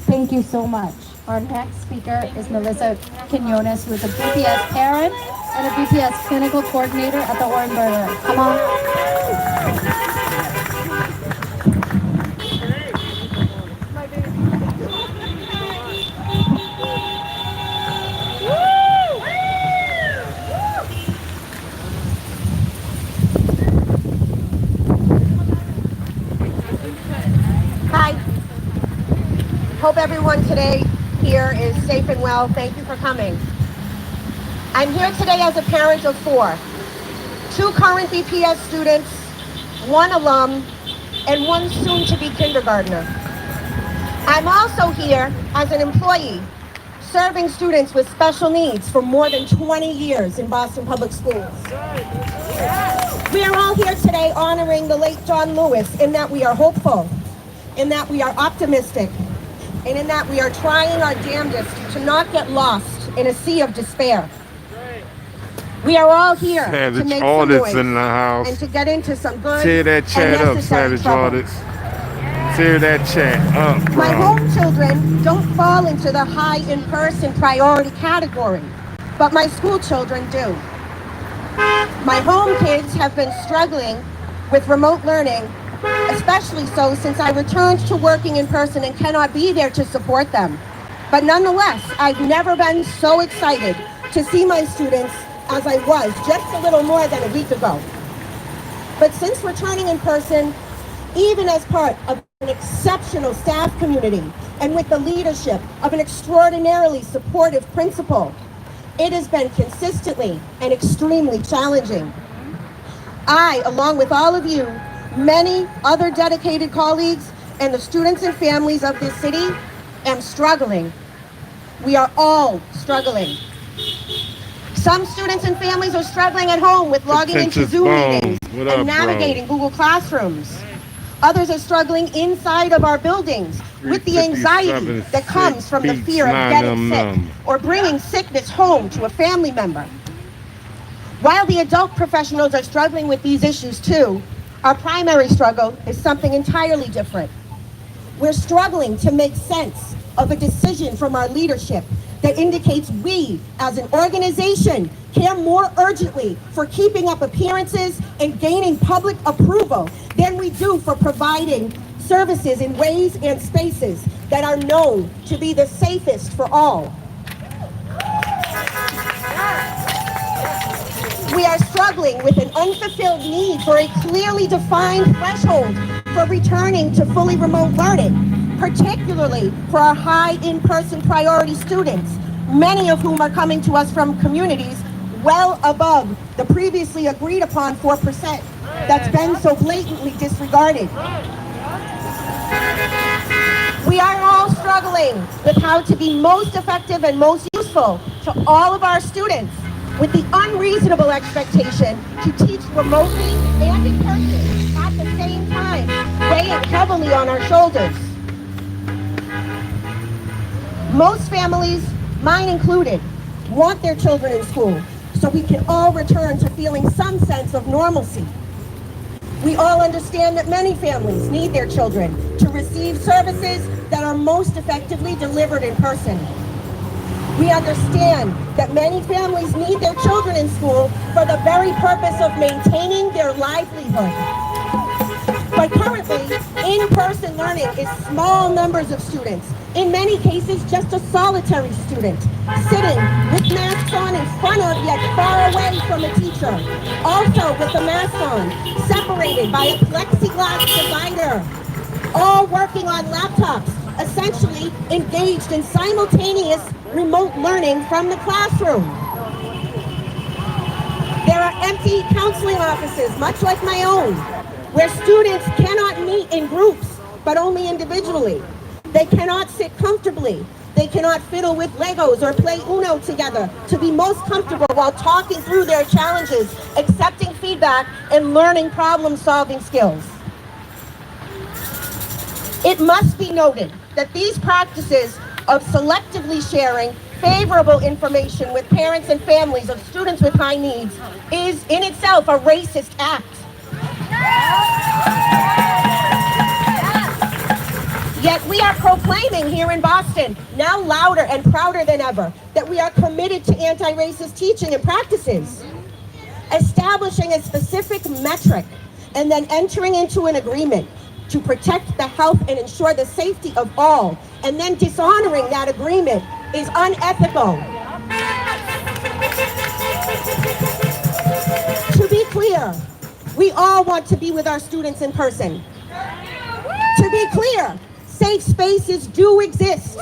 Thank you so much. Our next speaker is Melissa Quinones, who is a BPS parent and a BPS clinical coordinator at the Orenburger. Come on. Hi. Hope everyone today here is safe and well. Thank you for coming. I'm here today as a parent of 4. 2 current BPS students, 1 alum, and 1 soon-to-be kindergartner. I'm also here as an employee, serving students with special needs for more than 20 years in Boston Public Schools. We are all here today honoring the late John Lewis in that we are hopeful, in that we are optimistic, and in that we are trying our damnedest to not get lost in a sea of despair. We are all here to Savage make some Audits noise in the house. and to get into some good Tear that and chat up, necessary Savage trouble. Audits. Tear that chat up, bro. My home children don't fall into the high in-person priority category, but my school children do. My home kids have been struggling with remote learning, especially so since I returned to working in person and cannot be there to support them. But nonetheless, I've never been so excited to see my students as I was just a little more than a week ago. But since returning in person, even as part of an exceptional staff community and with the leadership of an extraordinarily supportive principal, it has been consistently and extremely challenging. I, along with all of you, many other dedicated colleagues, and the students and families of this city, am struggling. We are all struggling. Some students and families are struggling at home with logging into Zoom meetings and navigating Google Classrooms. Others are struggling inside of our buildings with the anxiety that comes from the fear of getting sick or bringing sickness home to a family member. While the adult professionals are struggling with these issues too, our primary struggle is something entirely different. We're struggling to make sense of a decision from our leadership that indicates we, as an organization, care more urgently for keeping up appearances and gaining public approval than we do for providing services in ways and spaces that are known to be the safest for all. We are struggling with an unfulfilled need for a clearly defined threshold for returning to fully remote learning, particularly for our high in-person priority students, many of whom are coming to us from communities well above the previously agreed upon 4% that's been so blatantly disregarded. We are all struggling with how to be most effective and most useful to all of our students, with the unreasonable expectation to teach remotely and in person at the same time, weighing heavily on our shoulders. Most families, mine included, want their children in school so we can all return to feeling some sense of normalcy. We all understand that many families need their children to receive services that are most effectively delivered in person. We understand that many families need their children in school for the very purpose of maintaining their livelihood. But currently, in-person learning is small numbers of students, in many cases just a solitary student, sitting with masks on in front of yet far away from a teacher, also with a mask on, separated by a plexiglass divider, all working on laptops, essentially engaged in simultaneous remote learning from the classroom. There are empty counseling offices, much like my own, where students cannot meet in groups, but only individually. They cannot sit comfortably. They cannot fiddle with Legos or play Uno together to be most comfortable while talking through their challenges, accepting feedback, and learning problem-solving skills. It must be noted that these practices of selectively sharing favorable information with parents and families of students with high needs is in itself a racist act. Yet we are proclaiming here in Boston, now louder and prouder than ever, that we are committed to anti-racist teaching and practices. Establishing a specific metric and then entering into an agreement to protect the health and ensure the safety of all, and then dishonoring that agreement is unethical. To be clear, we all want to be with our students in person. To be clear, safe spaces do exist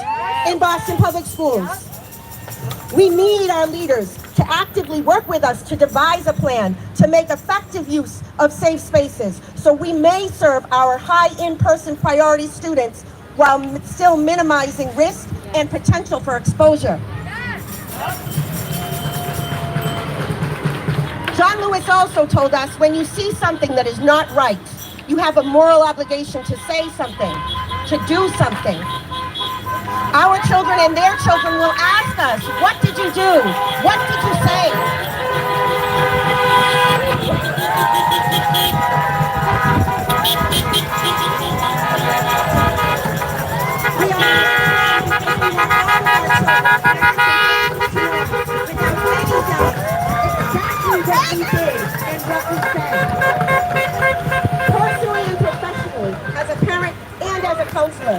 in Boston Public Schools. We need our leaders to actively work with us to devise a plan to make effective use of safe spaces so we may serve our high in-person priority students while still minimizing risk and potential for exposure. John Lewis also told us, when you see something that is not right, you have a moral obligation to say something, to do something. Our children and their children will ask us, what did you do? What did you say?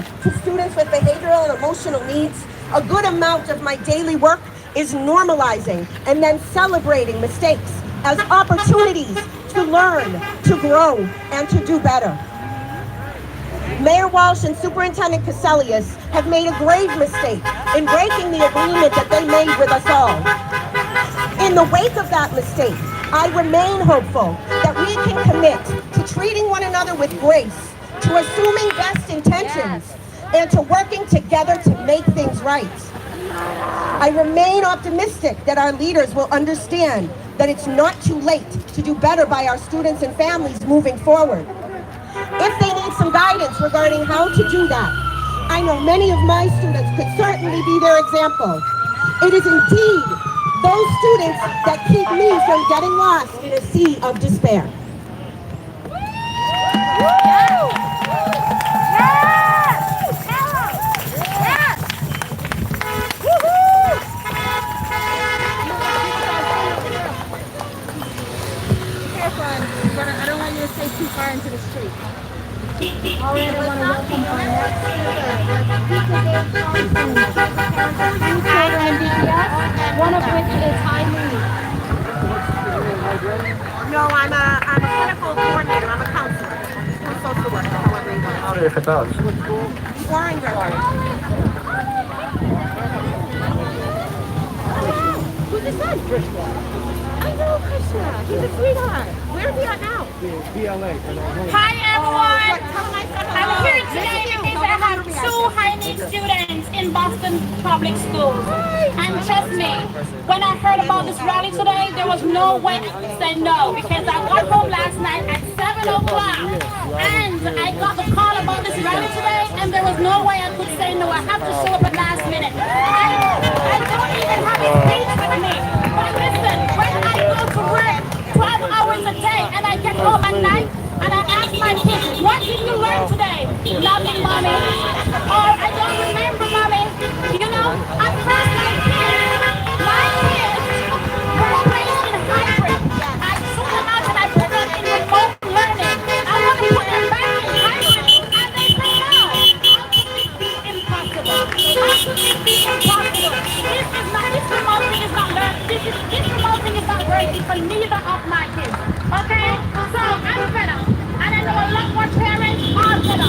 care to students with behavioral and emotional needs, a good amount of my daily work is normalizing and then celebrating mistakes as opportunities to learn, to grow, and to do better. Mayor Walsh and Superintendent Cassellius have made a grave mistake in breaking the agreement that they made with us all. In the wake of that mistake, I remain hopeful that we can commit to treating one another with grace, to assuming best intentions, and to working together to make things right. I remain optimistic that our leaders will understand that it's not too late to do better by our students and families moving forward. If they need some guidance regarding how to do that, I know many of my students could certainly be their example. It is indeed those students that keep me from getting lost in a sea of despair. I don't want you to stay too far into the street. All right, I want to welcome our next two children in DPS, one of which is Eileen. No, I'm a clinical coordinator. I'm a counselor. I'm a social worker, however you want. If it does. Warringer. Who's his son? I know Krishna. He's a sweetheart. Where is he at now? Hi everyone! I'm here today because I have two high-need students in Boston Public Schools. And trust me, when I heard about this rally today, there was no way I could say no, because I got home last night at 7 o'clock and I got the call about this rally today, and there was no way I could say no. I have to show up at last minute. I don't even have a speech with me. But listen, when I go to work 12 hours a day and I get home at night and I ask my kids, what did you learn today? Nothing, mommy. Or I don't remember, mommy. You know, at first my kids were raised in hybrid. I took them out and I put them in remote learning. I want to put them back in hybrid. And they say no. Impossible. Absolutely impossible. This remote thing is not learning. This remote thing is not working for neither of my kids. Okay? So I'm fed up. And I know a lot more parents are fed up.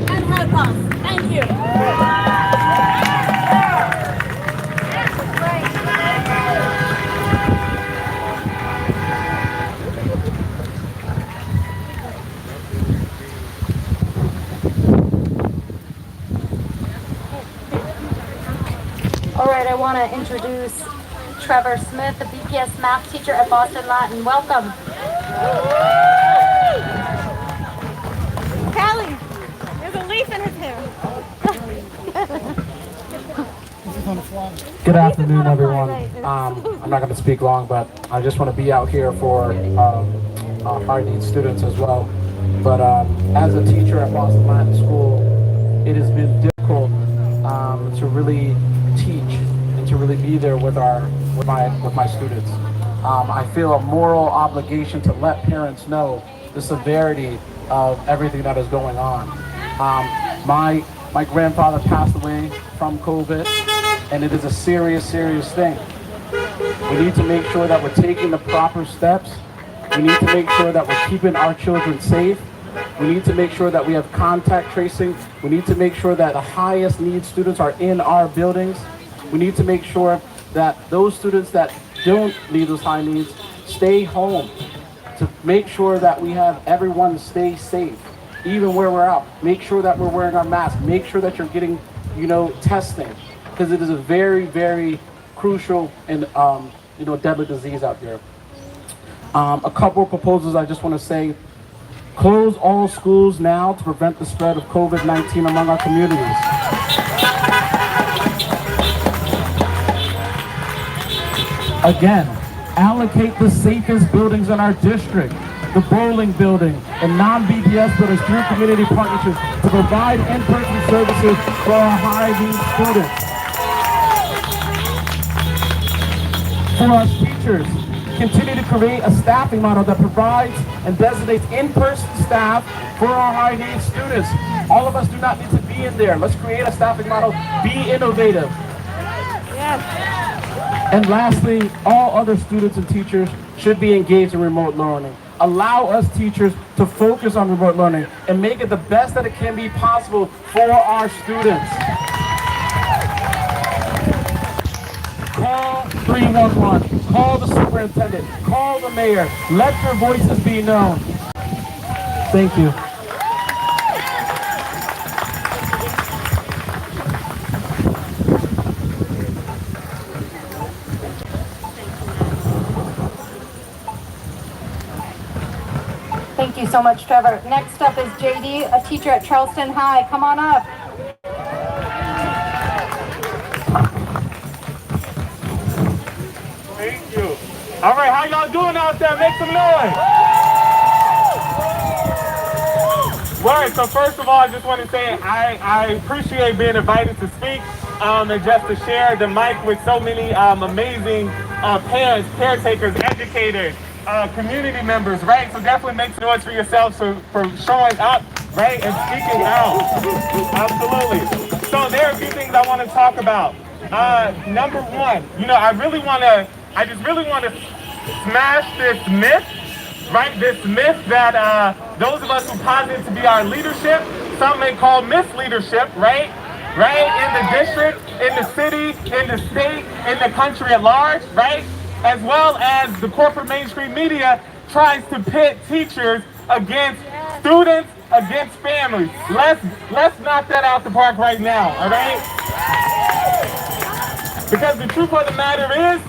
And help us. Thank you. All right, I want to introduce Trevor Smith, the BPS math teacher at Boston Latin. Welcome. Callie, there's a leaf in his hair. Good afternoon, everyone. I'm not going to speak long, but I just want to be out here for our needs students as well. But as a teacher at Boston Latin School, it has been difficult to really teach and to really be there with my students. I feel a moral obligation to let parents know the severity of everything that is going on. My grandfather passed away from COVID, and it is a serious thing. We need to make sure that we're taking the proper steps. We need to make sure that we're keeping our children safe. We need to make sure that we have contact tracing. We need to make sure that the highest need students are in our buildings. We need to make sure that those students that don't need those high needs stay home, to make sure that we have everyone stay safe, even where we're out. Make sure that we're wearing our masks. Make sure that you're getting, testing, because it is a very crucial and, deadly disease out there. A couple of proposals I just want to say. Close all schools now to prevent the spread of COVID-19 among our communities. Again, allocate the safest buildings in our district, the bowling building and non-BPS buildings through community partnerships to provide in-person services for our high-need students. For our teachers, continue to create a staffing model that provides and designates in-person staff for our high needs students. All of us do not need to be in there. Let's create a staffing model, be innovative. And lastly, all other students and teachers should be engaged in remote learning. Allow us teachers to focus on remote learning and make it the best that it can be possible for our students. Call 311, call the superintendent, call the mayor, let your voices be known. Thank you. Thank you so much, Trevor. Next up is JD, a teacher at Charleston High. Come on up. Thank you. All right, how y'all doing out there? Make some noise. Right, so first of all, I just want to say I appreciate being invited to speak and just to share the mic with so many amazing parents, caretakers, educators, community members, right? So definitely make some noise for yourselves for showing up, right, and speaking out. Absolutely. So there are a few things I want to talk about. Number one, I just really want to smash this myth, right? This myth that those of us who posit to be our leadership, some may call misleadership, right? Right? In the district, in the city, in the state, in the country at large, right? As well as the corporate mainstream media tries to pit teachers against students, against families. Let's knock that out the park right now, all right? Because the truth of the matter is,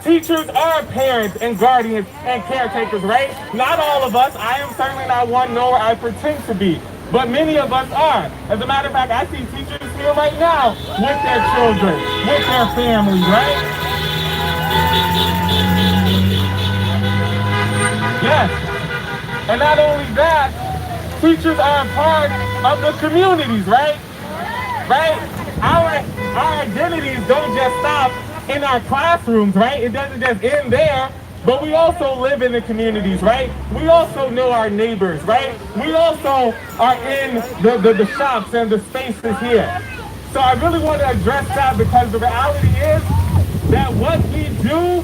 teachers are parents and guardians and caretakers, right? Not all of us. I am certainly not one, nor I pretend to be. But many of us are. As a matter of fact, I see teachers here right now with their children, with their families, right? Yes. And not only that, teachers are a part of the communities, right? Right? Our identities don't just stop in our classrooms, right? It doesn't just end there, but we also live in the communities, right? We also know our neighbors, right? We also are in the shops and the spaces here. So I really want to address that because the reality is that what we do,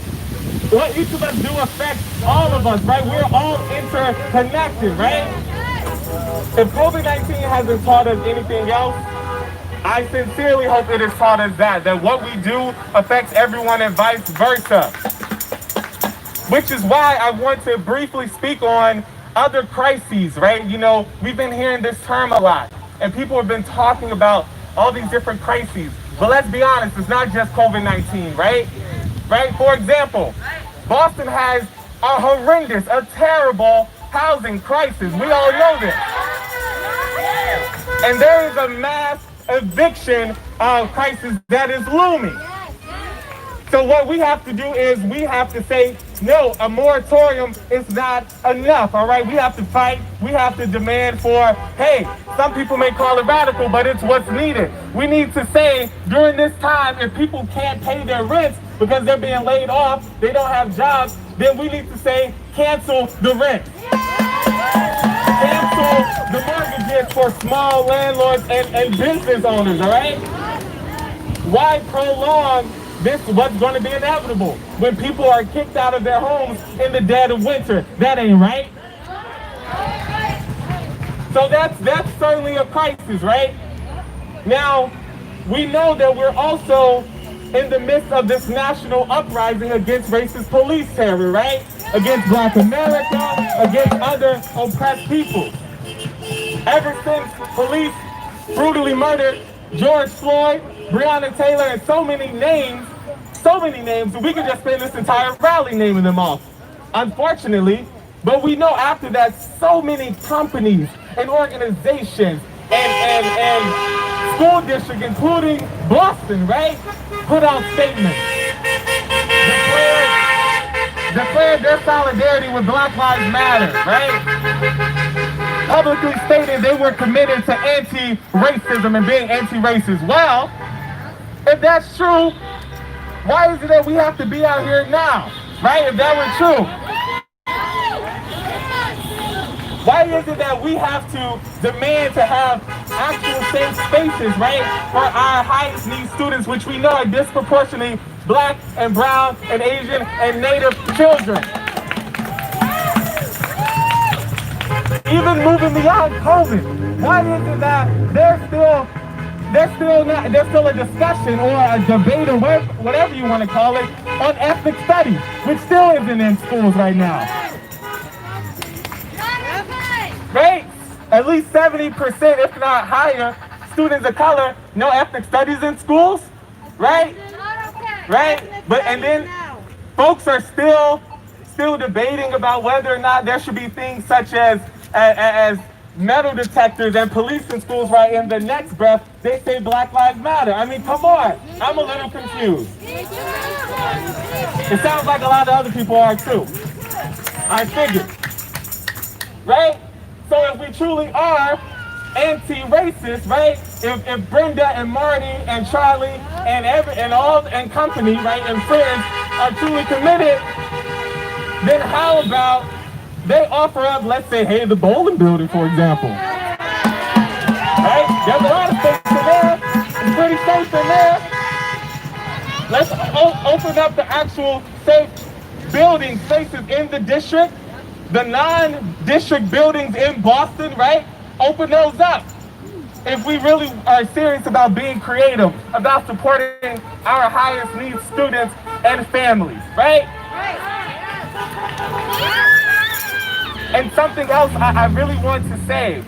what each of us do affects all of us, right? We're all interconnected, right? If COVID-19 hasn't taught us anything else, I sincerely hope it has taught us that what we do affects everyone and vice versa. Which is why I want to briefly speak on other crises, right? We've been hearing this term a lot, and people have been talking about all these different crises. But let's be honest, it's not just COVID-19, right? Right? For example, Boston has a horrendous, a terrible housing crisis. We all know this. And there is a mass eviction crisis that is looming. So what we have to do is we have to say, no, a moratorium is not enough, all right? We have to fight. We have to demand for, hey, some people may call it radical, but it's what's needed. We need to say during this time, if people can't pay their rents because they're being laid off, they don't have jobs, then we need to say, cancel the rent. Cancel the mortgages for small landlords and business owners, all right? Why prolong this, what's going to be inevitable when people are kicked out of their homes in the dead of winter? That ain't right. So that's certainly a crisis, right? Now, we know that we're also in the midst of this national uprising against racist police terror, right? Against Black America, against other oppressed people. Ever since police brutally murdered George Floyd, Breonna Taylor, and so many names, we could just spend this entire rally naming them off, unfortunately. But we know after that, so many companies and organizations and school districts, including Boston, right, put out statements, declared their solidarity with Black Lives Matter, right? Publicly stated they were committed to anti-racism and being anti-racist. Well, if that's true, why is it that we have to be out here now? right? If that were true, why is it that we have to demand to have actual safe spaces, right, for our highest needs students, which we know are disproportionately Black and brown and Asian and Native children? Even moving beyond COVID, why is it that there's still a discussion or a debate or whatever you want to call it on ethnic studies, which still isn't in schools right now? Right? At least 70%, if not higher, students of color know ethnic studies in schools, right? Right? And then folks are still debating about whether or not there should be things such as metal detectors and police in schools, right? In the next breath, they say Black Lives Matter. I mean, come on. I'm a little confused. It sounds like a lot of other people are too. I figured. Right? So if we truly are anti-racist, right? If Brenda and Marty and Charlie and company, right, and friends are truly committed, then how about they offer up, let's say, hey, the bowling building, for example. Right? There's a lot of space in there. It's pretty safe in there. Let's open up the actual safe building spaces in the district, the non-district buildings in Boston, right? Open those up. If we really are serious about being creative, about supporting our highest needs students and families, right? And something else I really want to say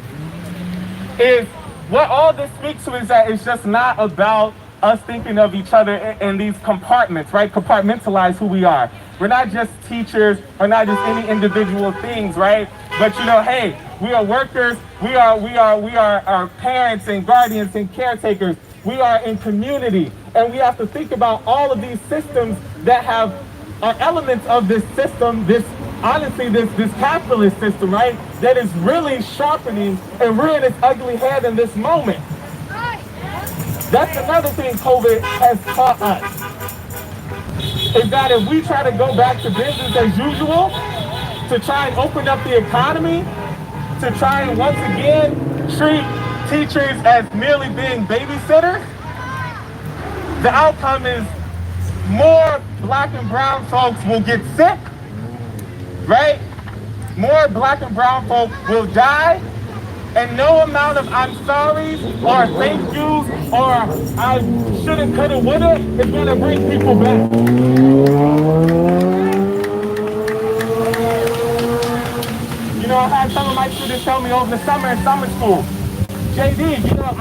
is what all this speaks to is that it's just not about us thinking of each other in these compartments, right? Compartmentalize who we are. We're not just teachers or not just any individual things, right? But you know, hey, we are workers, we are our parents and guardians and caretakers. We are in community, and we have to think about all of these systems that are elements of this system, honestly, this capitalist system, right, that is really sharpening and rearing its ugly head in this moment. That's another thing COVID has taught us, is that if we try to go back to business as usual, to try and open up the economy, to try and once again treat teachers as merely being babysitters, the outcome is more Black and brown folks will get sick, right? More Black and brown folks will die, and no amount of I'm sorry's or thank yous or I shoulda, coulda, woulda is gonna bring people back. You know, I had some of my students tell me over the summer in summer school, JD, you know,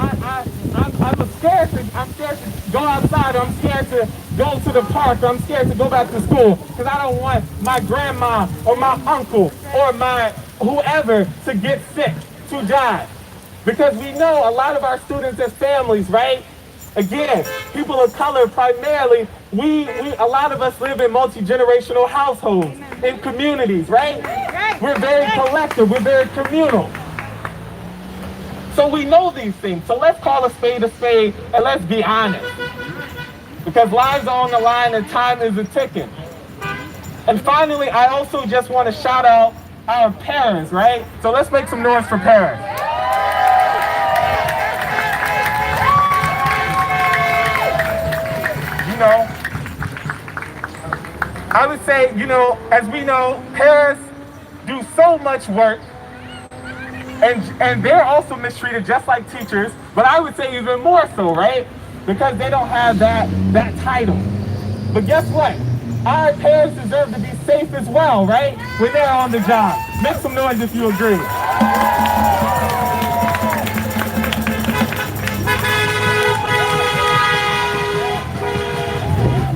I'm scared to go outside, or I'm scared to go to the park, or I'm scared to go back to school because I don't want my grandma or my uncle or my whoever to get sick, to die. Because we know a lot of our students as families, right? Again, people of color primarily, a lot of us live in multi-generational households, in communities, right? We're very collective, we're very communal. So we know these things. So let's call a spade, and let's be honest. Because lives are on the line and time is a-ticking. And finally, I also just want to shout out our parents, right? So let's make some noise for parents. You know, I would say, you know, as we know, parents do so much work, and they're also mistreated just like teachers, but I would say even more so, right? Because they don't have that title. But guess what? Our parents deserve to be safe as well, right? When they're on the job. Make some noise if you agree.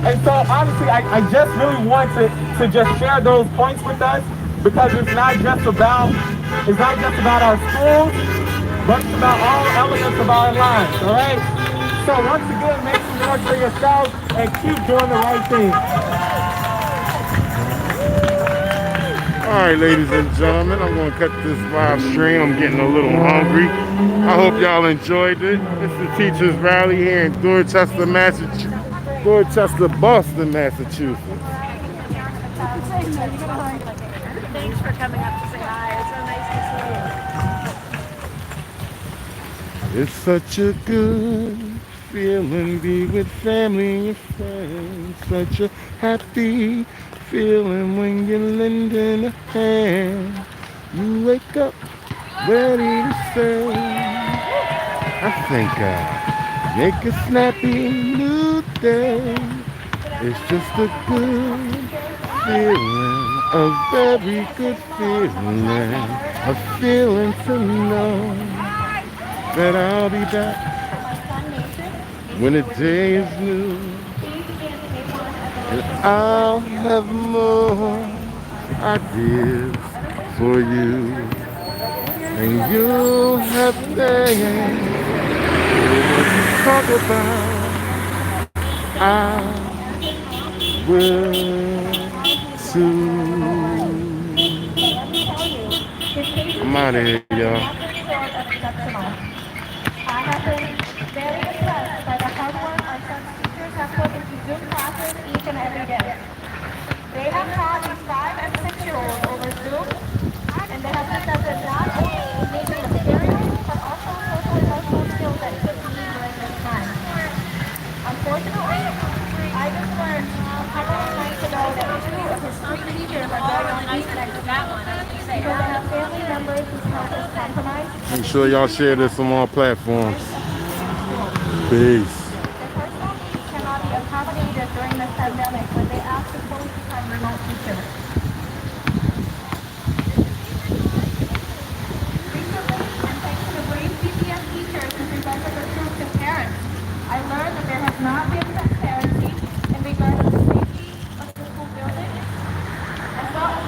And so honestly, I just really want to just share those points with us, because it's not just about our schools, but it's about all elements of our lives, all right? So once again, make some noise for yourselves and keep doing the right thing. All right, ladies and gentlemen, I'm going to cut this live stream. I'm getting a little hungry. I hope y'all enjoyed it. It's the Teachers Rally here in Dorchester, Boston, Massachusetts. Thanks for coming up to say hi. It's so nice to see you. It's such a good feeling, be with family and friends. Such a happy feeling when you're lending a hand. You wake up ready to say, I think I'll make a snappy new day. It's just a good feeling, a very good feeling, a feeling to know that I'll be back when the day is new. And I'll have more ideas for you, and you'll have things to talk about. I will soon. I'm out of here, y'all. I have been very impressed by the hard work our son's teachers have put into Zoom classes each and every day. They have taught these 5 and 6-year-olds over Zoom, and they have presented not only making materials, but also social emotional skills that kids need during this time. Unfortunately, I just learned a couple of nights ago that 2 of his 3 teachers are going on leave because they have family members whose health is compromised. Make sure y'all share this on all platforms. Peace. Cannot be accommodated during this pandemic when they ask to fully become remote teachers. Recently, and thanks to the brave CPS teachers who presented the truth to parents, I learned that there has not been